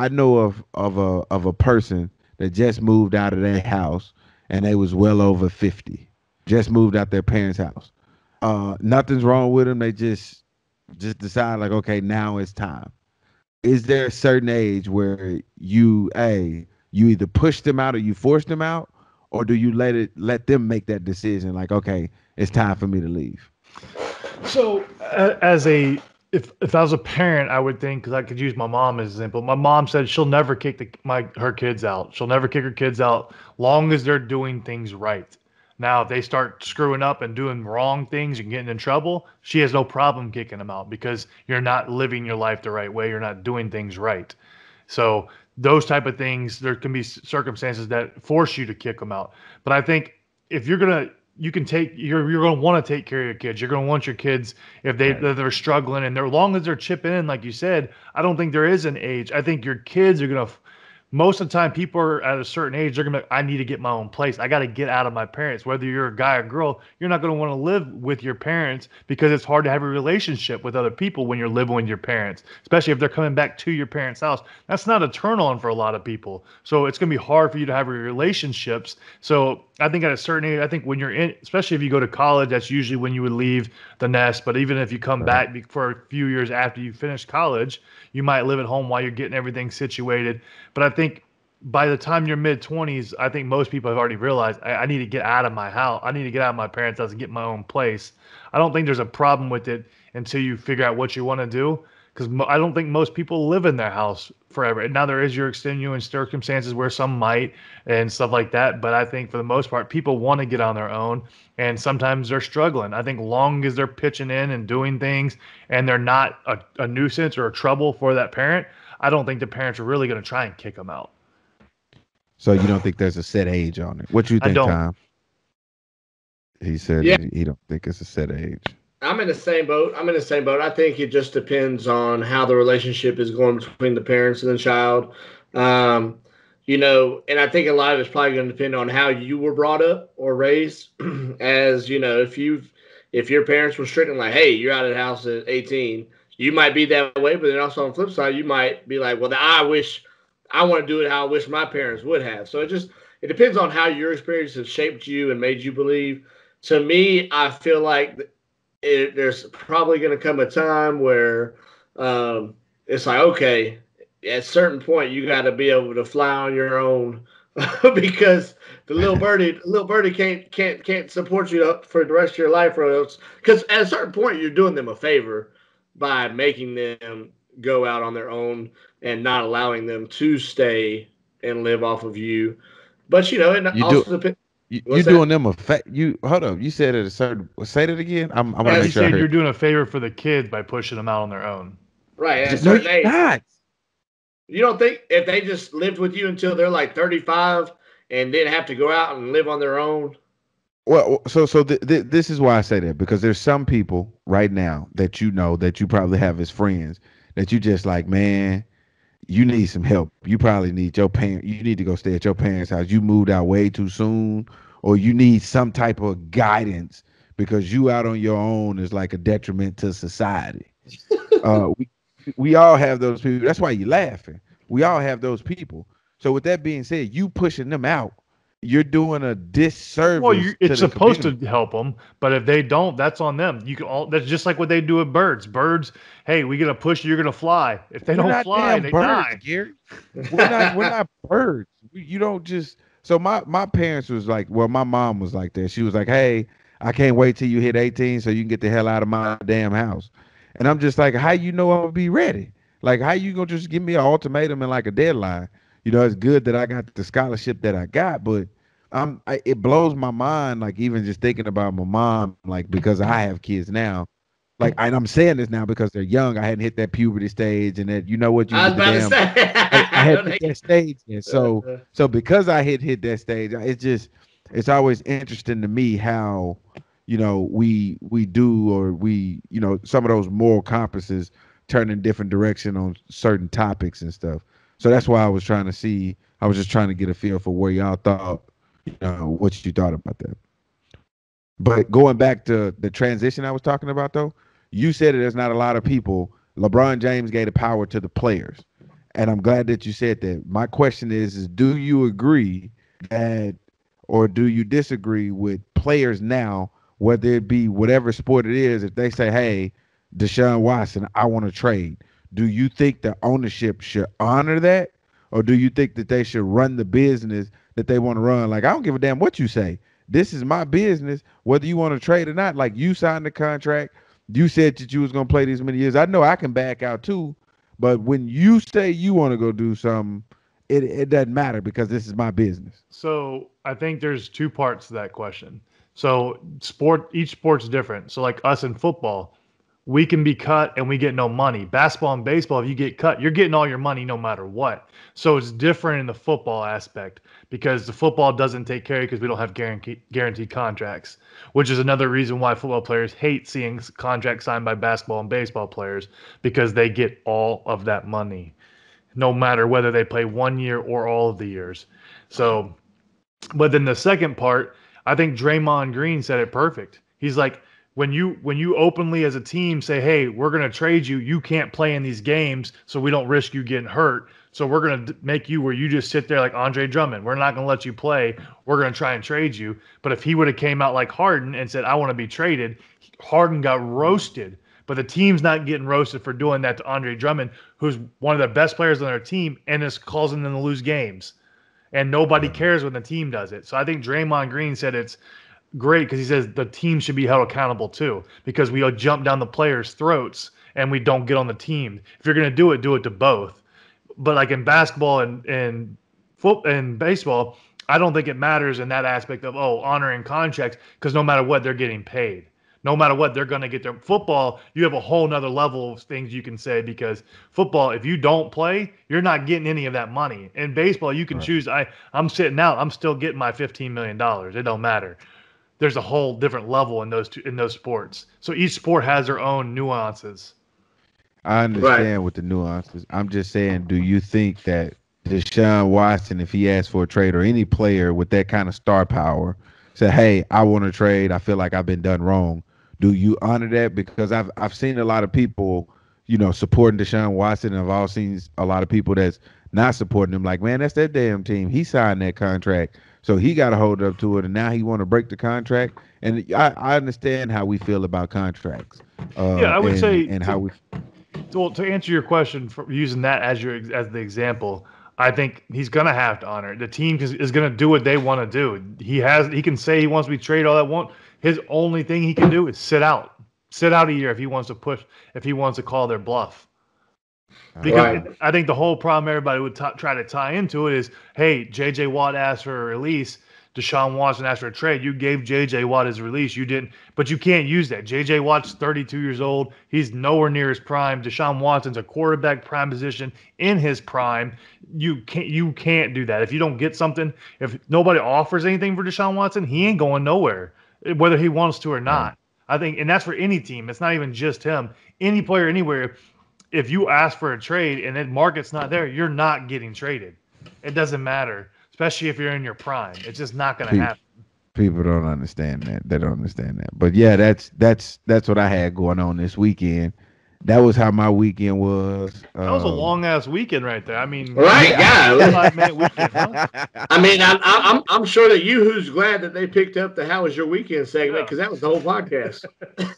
know of a person that just moved out of their house and they was well over 50. Just moved out their parents' house. Nothing's wrong with them. They just decide like, okay, now it's time. Is there a certain age where you either push them out or you force them out, or do you let them make that decision? Like, okay, it's time for me to leave. So if I was a parent, I would think, because I could use my mom as an example. My mom said she'll never kick her kids out. She'll never kick her kids out long as they're doing things right. Now, if they start screwing up and doing wrong things and getting in trouble, she has no problem kicking them out because you're not living your life the right way. You're not doing things right. So those type of things, there can be circumstances that force you to kick them out. But I think if you're going to you can take you're going to want to take care of your kids. You're going to want your kids if they're struggling, and as long as they're chipping in, like you said, I don't think there is an age. I think your kids are going to. Most of the time, people are at a certain age, they're going to be like, I need to get my own place. I got to get out of my parents. Whether you're a guy or girl, you're not going to want to live with your parents because it's hard to have a relationship with other people when you're living with your parents, especially if they're coming back to your parents' house. That's not a turn on for a lot of people. So it's going to be hard for you to have relationships. So I think at a certain age, I think when you're in, especially if you go to college, that's usually when you would leave the nest. But even if you come back for a few years after you finish college, you might live at home while you're getting everything situated. But I think by the time you're mid-20s, I think most people have already realized I need to get out of my house. I need to get out of my parents' house and get my own place. I don't think there's a problem with it until you figure out what you want to do. Because I don't think most people live in their house forever. And now there is your extenuating circumstances where some might and stuff like that. But I think for the most part, people want to get on their own. And sometimes they're struggling. I think long as they're pitching in and doing things and they're not a nuisance or a trouble for that parent, I don't think the parents are really going to try and kick them out. So you don't think there's a set age on it? What you think, Tom? He said he don't think it's a set age. I'm in the same boat. I think it just depends on how the relationship is going between the parents and the child. And I think a lot of it's probably going to depend on how you were brought up or raised. As you know, if your parents were strict and like, hey, you're out of the house at 18, you might be that way. But then also on the flip side, you might be like, well, I want to do it how I wish my parents would have. So it depends on how your experience has shaped you and made you believe. To me, I feel like there's probably going to come a time where it's like, okay, at a certain point, you got to be able to fly on your own because the little birdie can't support you for the rest of your life, or else. Because at a certain point, you're doing them a favor by making them go out on their own and not allowing them to stay and live off of you. But you're doing them a hold up. You said it a certain. Say that again. I'm gonna make sure. You're doing a favor for the kids by pushing them out on their own. Right. No, you're not. You don't think if they just lived with you until they're like 35 and then have to go out and live on their own? Well, so this is why I say that, because there's some people right now that you know that you probably have as friends that you just like, man, you need some help. You probably need you need to go stay at your parents' house. You moved out way too soon, or you need some type of guidance because you out on your own is like a detriment to society. We all have those people. That's why you're laughing. We all have those people. So with that being said, you pushing them out, you're doing a disservice. Well, it's supposed to help them, but if they don't, that's on them. That's just like what they do with birds. Birds, hey, we're gonna push you, you're gonna fly. If they don't fly, they die. Gary. We're not birds. You don't just. So my parents was like, well, my mom was like that. She was like, hey, I can't wait till you hit 18 so you can get the hell out of my damn house. And I'm just like, how you know I'm gonna be ready? Like, how you gonna just give me an ultimatum and like a deadline? You know, it's good that I got the scholarship that I got, but it blows my mind, like even just thinking about my mom, like because I have kids now. Like, and I'm saying this now because they're young. I hadn't hit that puberty stage, and that I was about to say. I hadn't hit that stage yet. So because I hit that stage, it's always interesting to me how we do, or some of those moral compasses turn in different direction on certain topics and stuff. So that's why I was just trying to get a feel for where y'all thought, what you thought about that. But going back to the transition I was talking about, though, you said that there's not a lot of people. LeBron James gave the power to the players. And I'm glad that you said that. My question is do you agree that, or do you disagree with players now, whether it be whatever sport it is, if they say, hey, Deshaun Watson, I want to trade, do you think the ownership should honor that? Or do you think that they should run the business that they want to run? Like, I don't give a damn what you say. This is my business, whether you want to trade or not. Like, you signed the contract. You said that you was going to play these many years. I know I can back out too. But when you say you want to go do something, it doesn't matter because this is my business. So I think there's two parts to that question. So each sport's different. So like us in football, we can be cut and we get no money. Basketball and baseball, if you get cut, you're getting all your money no matter what. So it's different in the football aspect because the football doesn't take care of because we don't have guaranteed contracts, which is another reason why football players hate seeing contracts signed by basketball and baseball players because they get all of that money, no matter whether they play 1 year or all of the years. So, but then the second part, I think Draymond Green said it perfect. He's like, when you openly as a team say, hey, we're going to trade you, you can't play in these games, so we don't risk you getting hurt. So we're going to make you where you just sit there like Andre Drummond. We're not going to let you play. We're going to try and trade you. But if he would have came out like Harden and said, I want to be traded, Harden got roasted. But the team's not getting roasted for doing that to Andre Drummond, who's one of the best players on their team and is causing them to lose games. And nobody cares when the team does it. So I think Draymond Green said it's great because he says the team should be held accountable too, because we jump down the players' throats and we don't get on the team. If you're going to do it to both. But like in basketball and football and baseball, I don't think it matters in that aspect of honoring contracts because no matter what, they're getting paid. No matter what, they're going to get their football. You have a whole nother level of things you can say because football, if you don't play, you're not getting any of that money. In baseball, you can choose. I'm sitting out. I'm still getting my $15 million. It don't matter. There's a whole different level in those sports. So each sport has their own nuances. I understand with the nuances. I'm just saying, do you think that Deshaun Watson, if he asked for a trade, or any player with that kind of star power, said, hey, I want to trade, I feel like I've been done wrong, do you honor that? Because I've seen a lot of people, supporting Deshaun Watson, and I've also seen a lot of people that's not supporting him. Like, man, that's that damn team. He signed that contract, so he got to hold up to it, and now he want to break the contract. And I understand how we feel about contracts. I would say, and how we. Well, to answer your question, for using that as the example, I think he's gonna have to honor it. The team is gonna do what they want to do. He can say he wants to be traded all that want. His only thing he can do is sit out a year if he wants to call their bluff. Because I think the whole problem everybody would try to tie into it is, hey, J.J. Watt asked for a release, Deshaun Watson asked for a trade. You gave J.J. Watt his release. You didn't, but you can't use that. J.J. Watt's 32 years old. He's nowhere near his prime. Deshaun Watson's a quarterback prime position in his prime. You can't do that. If you don't get something, if nobody offers anything for Deshaun Watson, he ain't going nowhere, whether he wants to or not. I think, and that's for any team. It's not even just him. Any player anywhere. If you ask for a trade and the market's not there, you're not getting traded. It doesn't matter, especially if you're in your prime. It's just not going to happen. People don't understand that. They don't understand that. But yeah, that's what I had going on this weekend. That was how my weekend was. That was a long ass weekend right there. I mean, right? Yeah. 5-minute weekend, huh? I mean, I'm sure that who's glad that they picked up the "How was your weekend" segment because that was the whole podcast.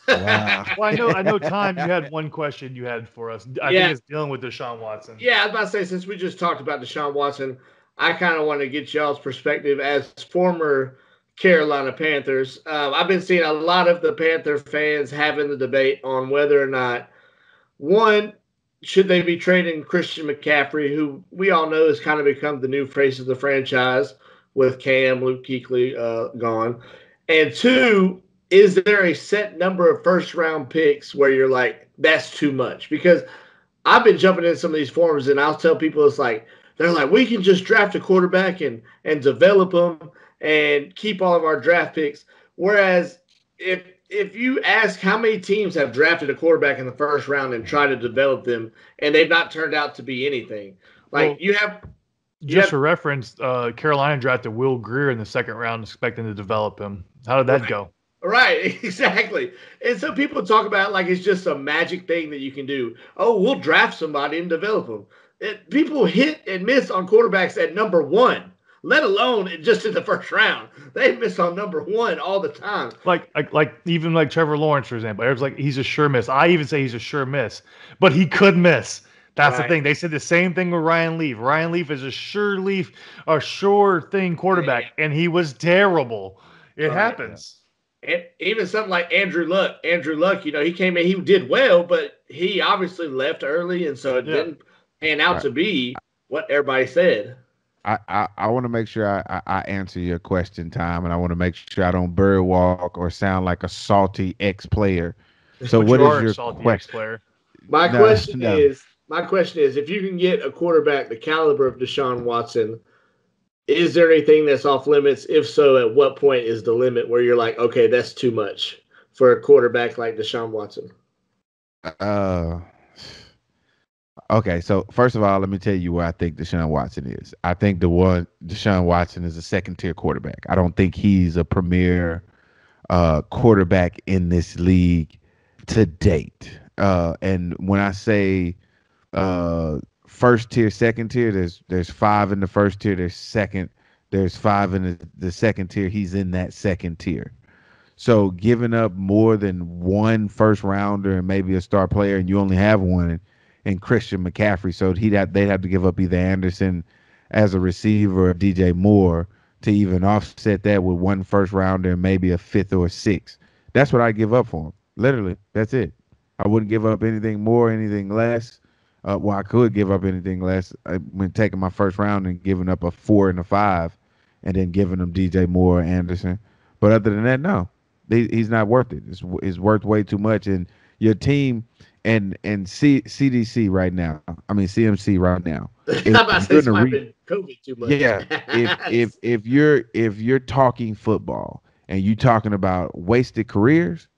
Wow. Well, I know. Tom, you had one question you had for us. I think it's dealing with Deshaun Watson. Yeah, I was about to say, since we just talked about Deshaun Watson, I kind of want to get y'all's perspective as former Carolina Panthers. I've been seeing a lot of the Panther fans having the debate on whether or not, one, should they be trading Christian McCaffrey, who we all know has kind of become the new face of the franchise with Cam, Luke Kuechly gone. And two, is there a set number of first-round picks where you're like, that's too much? Because I've been jumping in some of these forums, and I'll tell people they're like, we can just draft a quarterback and develop them and keep all of our draft picks. Whereas if you ask how many teams have drafted a quarterback in the first round and tried to develop them, and they've not turned out to be anything, for reference, Carolina drafted Will Grier in the second round, expecting to develop him. How did that go? Right, exactly. And so people talk about it like it's just a magic thing that you can do. Oh, we'll draft somebody and develop them. People hit and miss on quarterbacks at number one, let alone just in the first round. They miss on number one all the time. Like even like Trevor Lawrence, for example. It was like he's a sure miss. I even say he's a sure miss, but he could miss. That's the thing. They said the same thing with Ryan Leaf. Ryan Leaf is a sure thing quarterback, and he was terrible. It happens. And even something like Andrew Luck. Andrew Luck, he came in, he did well, but he obviously left early, and so it didn't pan out to be what everybody said. I want to make sure I answer your question, Tom, and I want to make sure I don't bird walk or sound like a salty ex-player. So But what you is are a your salty question? ex-player. My No, question no. is, if you can get a quarterback the caliber of Deshaun Watson, is there anything that's off limits? If so, at what point is the limit where you're like, okay, that's too much for a quarterback like Deshaun Watson? Uh, okay. So first of all, let me tell you where I think Deshaun Watson is. I think Deshaun Watson is a second tier quarterback. I don't think he's a premier quarterback in this league to date. And when I say first tier, second tier, there's five in the first tier. There's five in the second tier. He's in that second tier. So giving up more than one first rounder and maybe a star player, and you only have one, and Christian McCaffrey, so they'd have to give up either Anderson as a receiver or DJ Moore to even offset that with one first rounder and maybe a fifth or a sixth. That's what I give up for him. Literally, that's it. I wouldn't give up anything more, anything less. Well, I could give up anything less when taking my first round and giving up a 4 and a 5, and then giving them DJ Moore or Anderson. But other than that, no. He's not worth it. It's worth way too much. And your team and CDC right now. I mean CMC right now. I'm about to say it's might been COVID too much. Yeah. if you're talking football and you talking about wasted careers,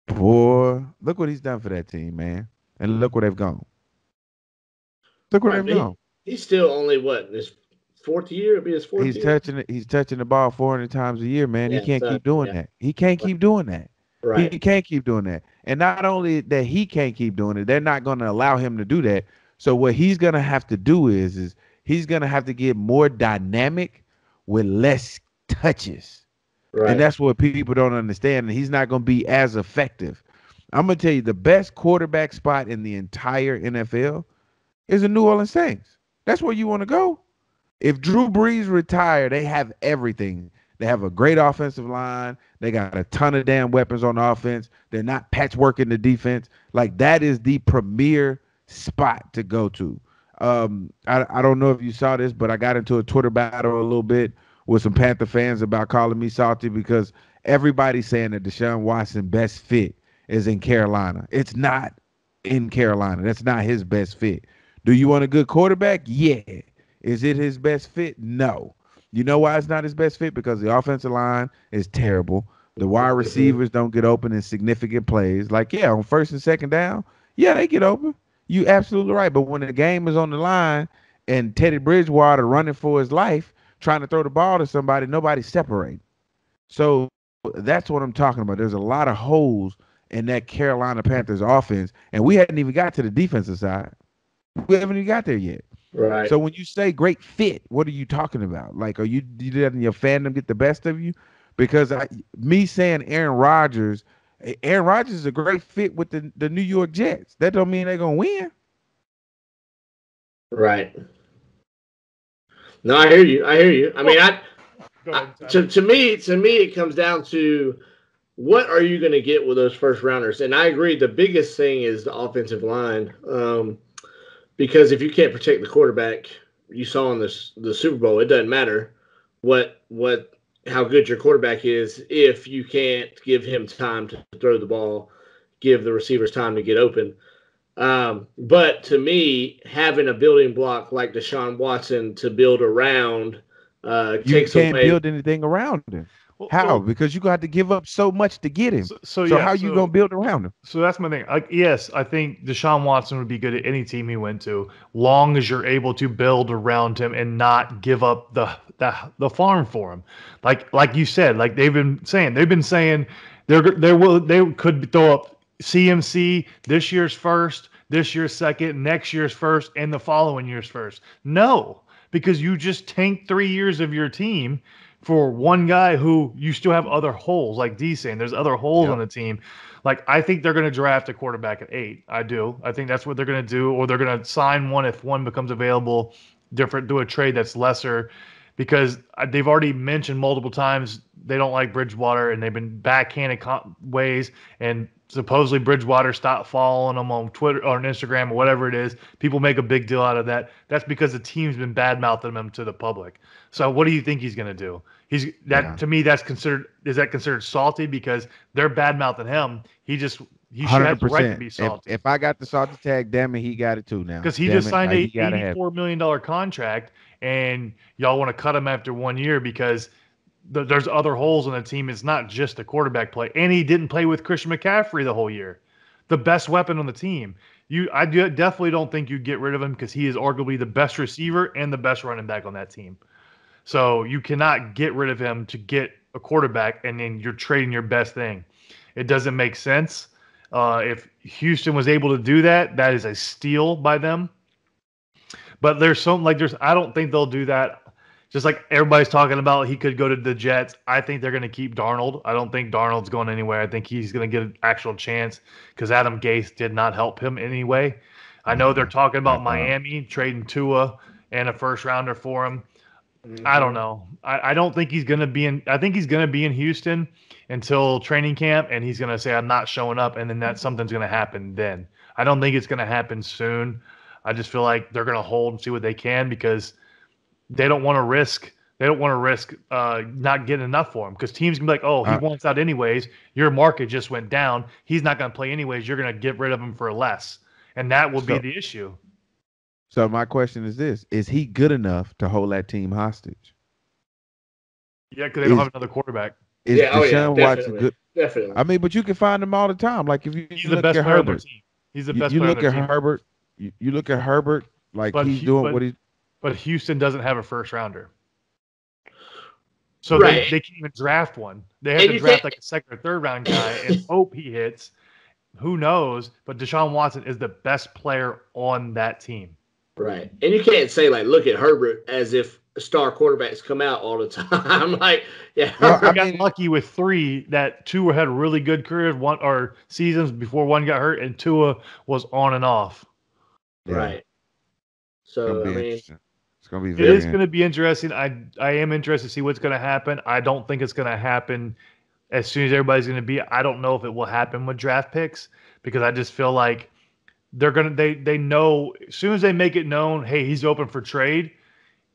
boy, look what he's done for that team, man. And look where they've gone. Look where they've gone. He's still only what, his fourth year? It'll be his fourth year. He's touching the ball 400 times a year, man. He can't keep doing that. He can't keep doing that. Right. He can't keep doing that. And not only that he can't keep doing it, they're not going to allow him to do that. So what he's going to have to do is he's going to have to get more dynamic with less touches. Right. And that's what people don't understand. And he's not going to be as effective. I'm going to tell you, the best quarterback spot in the entire NFL is the New Orleans Saints. That's where you want to go. If Drew Brees retire, they have everything. They have a great offensive line. They got a ton of damn weapons on offense. They're not patchworking the defense. Like, that is the premier spot to go to. I don't know if you saw this, but I got into a Twitter battle a little bit with some Panther fans about calling me salty because everybody's saying that Deshaun Watson's best fit is in Carolina. It's not in Carolina. That's not his best fit. Do you want a good quarterback? Yeah. Is it his best fit? No. You know why it's not his best fit? Because the offensive line is terrible. The wide receivers don't get open in significant plays. Like, yeah, on first and second down, yeah, they get open. You absolutely right. But when the game is on the line and Teddy Bridgewater running for his life, trying to throw the ball to somebody, nobody's separating. So that's what I'm talking about. There's a lot of holes in that Carolina Panthers offense, and we hadn't even got to the defensive side. We haven't even got there yet. Right. So when you say great fit, what are you talking about? Like, are you letting your fandom get the best of you? Because me saying Aaron Rodgers is a great fit with the New York Jets. That don't mean they're gonna win. Right. No, I hear you. I mean, to me, it comes down to what are you going to get with those first rounders? And I agree. The biggest thing is the offensive line. Because if you can't protect the quarterback, you saw in the Super Bowl, it doesn't matter how good your quarterback is if you can't give him time to throw the ball, give the receivers time to get open. But to me, having a building block like Deshaun Watson to build around you can't build anything around him. How? Because you got to give up so much to get him. So how you going to build around him? So that's my thing. Yes, I think Deshaun Watson would be good at any team he went to, long as you're able to build around him and not give up the farm for him. Like you said, like they've been saying they could throw up CMC this year's first, this year's second, next year's first, and the following year's first. No, because you just tanked 3 years of your team for one guy who you still have other holes, like D's saying. There's other holes on the team. Like, I think they're going to draft a quarterback at 8. I do. I think that's what they're going to do, or they're going to sign one if one becomes available, do a trade that's lesser. because they've already mentioned multiple times they don't like Bridgewater, and they've been backhanded ways, and supposedly Bridgewater stopped following them on Twitter or on Instagram or whatever it is. People make a big deal out of that. That's because the team's been bad-mouthing him to the public. So what do you think he's going to do? To me, is that considered salty because they're bad-mouthing him? He should have the right to be salty. If I got the salty tag, damn it, he got it too now. Because he just signed a $84 million contract, and y'all want to cut him after 1 year because there's other holes in the team. It's not just the quarterback play. And he didn't play with Christian McCaffrey the whole year, the best weapon on the team. I definitely don't think you get rid of him because he is arguably the best receiver and the best running back on that team. So you cannot get rid of him to get a quarterback, and then you're trading your best thing. It doesn't make sense. If Houston was able to do that, that is a steal by them. But I don't think they'll do that. Just like everybody's talking about, he could go to the Jets. I think they're going to keep Darnold. I don't think Darnold's going anywhere. I think he's going to get an actual chance because Adam Gase did not help him anyway. I know they're talking about Miami trading Tua and a first rounder for him. I don't know. I don't think he's going to be in. I think he's going to be in Houston until training camp, and he's going to say, I'm not showing up, and then something's going to happen then. I don't think it's going to happen soon. I just feel like they're going to hold and see what they can because they don't want to risk. They don't want to risk not getting enough for him because teams can be like, oh, he wants out anyways. Your market just went down. He's not going to play anyways. You're going to get rid of him for less, and that will be the issue. So my question is this: is he good enough to hold that team hostage? Yeah, because they don't have another quarterback. Is Deshaun Watson good? Definitely. I mean, but you can find him all the time. Like if he's the best player on the team. He's the best player on the team. You look at Herbert, like he's doing what he's. But Houston doesn't have a first rounder. So they can't even draft one. They have to draft like a second or third round guy and hope he hits. Who knows? But Deshaun Watson is the best player on that team. Right. And you can't say, like, look at Herbert as if star quarterbacks come out all the time. Like, yeah. Well, I got lucky with three that two had really good careers, one or seasons before one got hurt, and Tua was on and off. Yeah. Right. So, I mean, it's going to be it is going to be interesting. I am interested to see what's going to happen. I don't think it's going to happen as soon as everybody's going to be. I don't know if it will happen with draft picks because I just feel like they know as soon as they make it known, hey, he's open for trade,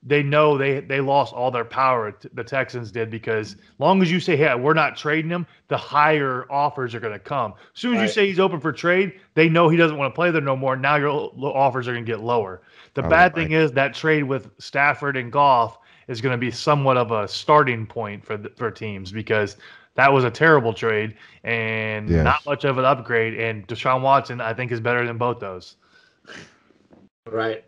they know they lost all their power. The Texans did because long as you say, hey, we're not trading him, the higher offers are going to come. As soon as you say he's open for trade, they know he doesn't want to play there no more. Now your offers are going to get lower. The bad thing is that trade with Stafford and Goff is going to be somewhat of a starting point for teams because that was a terrible trade and not much of an upgrade. And Deshaun Watson, I think, is better than both those. Right.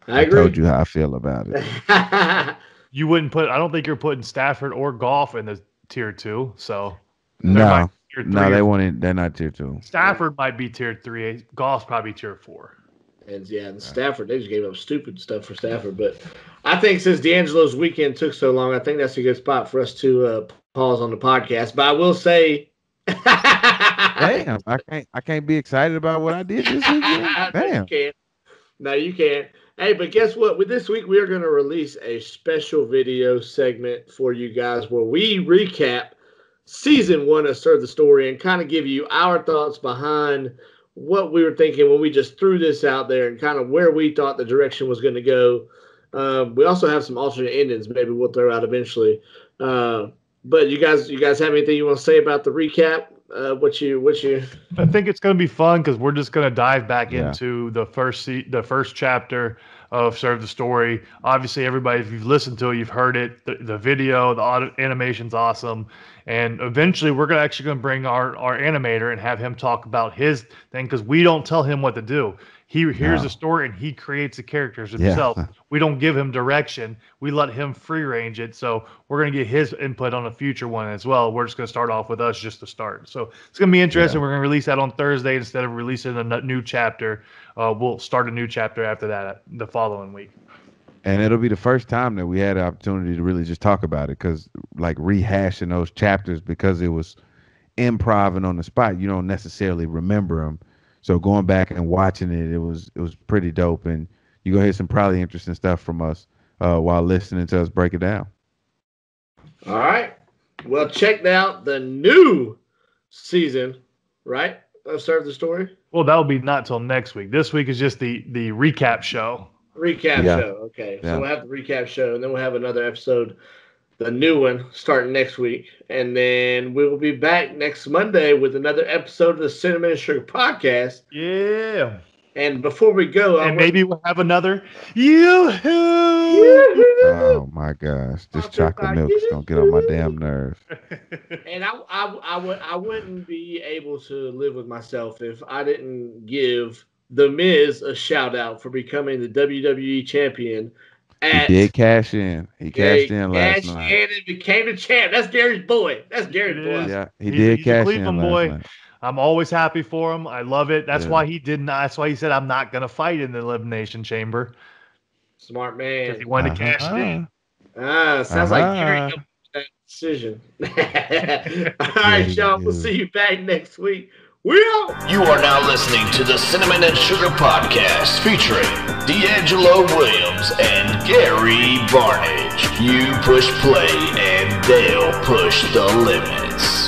I told you how I feel about it. You wouldn't I don't think you're putting Stafford or Goff in the tier 2. So no, they won't. They're not tier 2. Stafford might be tier 3. Goff's probably tier 4. And Stafford, they just gave up stupid stuff for Stafford. But I think since D'Angelo's weekend took so long, I think that's a good spot for us to pause on the podcast. But I will say, damn, I can't be excited about what I did this weekend. Damn, you can't. No, you can't. Hey, but guess what? With this week, we are going to release a special video segment for you guys where we recap season 1 of Serve the Story and kind of give you our thoughts behind what we were thinking when we just threw this out there and kind of where we thought the direction was going to go. We also have some alternate endings maybe we'll throw out eventually. But you guys have anything you want to say about the recap? What you? I think it's going to be fun because we're just going to dive back into the first chapter of Serve the Story. Obviously, everybody, if you've listened to it, you've heard it. The video, the animation's awesome. And eventually, we're actually going to bring our animator and have him talk about his thing because we don't tell him what to do. He hears the story and he creates the characters himself. We don't give him direction. We let him free range it. So we're going to get his input on a future one as well. We're just going to start off with us just to start. So it's going to be interesting. We're going to release that on Thursday instead of releasing a new chapter. We'll start a new chapter after that the following week. And it'll be the first time that we had the opportunity to really just talk about it because like rehashing those chapters because it was improv and on the spot, you don't necessarily remember them. So going back and watching it, it was pretty dope, and you're gonna hear some probably interesting stuff from us while listening to us break it down. All right. Well, check out the new season, right? Of Serve the Story. Well, that'll be not till next week. This week is just the recap show. Recap show. Okay. So we'll have the recap show, and then we'll have another episode, the new one, starting next week. And then we will be back next Monday with another episode of the Cinnamon and Sugar Podcast. Yeah. And before we go, maybe we'll have another Yoo-hoo! Oh my gosh, this chocolate milk is gonna get on my damn nerves. And I wouldn't be able to live with myself if I didn't give The Miz a shout out for becoming the WWE champion. He did cash in. He cashed in last night. And became the champ. That's Gary's boy. That's Gary's boy. Yeah, he did cash in last night. I'm always happy for him. I love it. That's why he didn't. That's why he said, "I'm not going to fight in the Elimination Chamber." Smart man. He wanted to cash in. Sounds like Gary made that decision. All right, y'all. We'll see you back next week. We out. You are now listening to the Cinnamon and Sugar Podcast featuring D'Angelo Williams and Gary Barnage. You push play and they'll push the limits.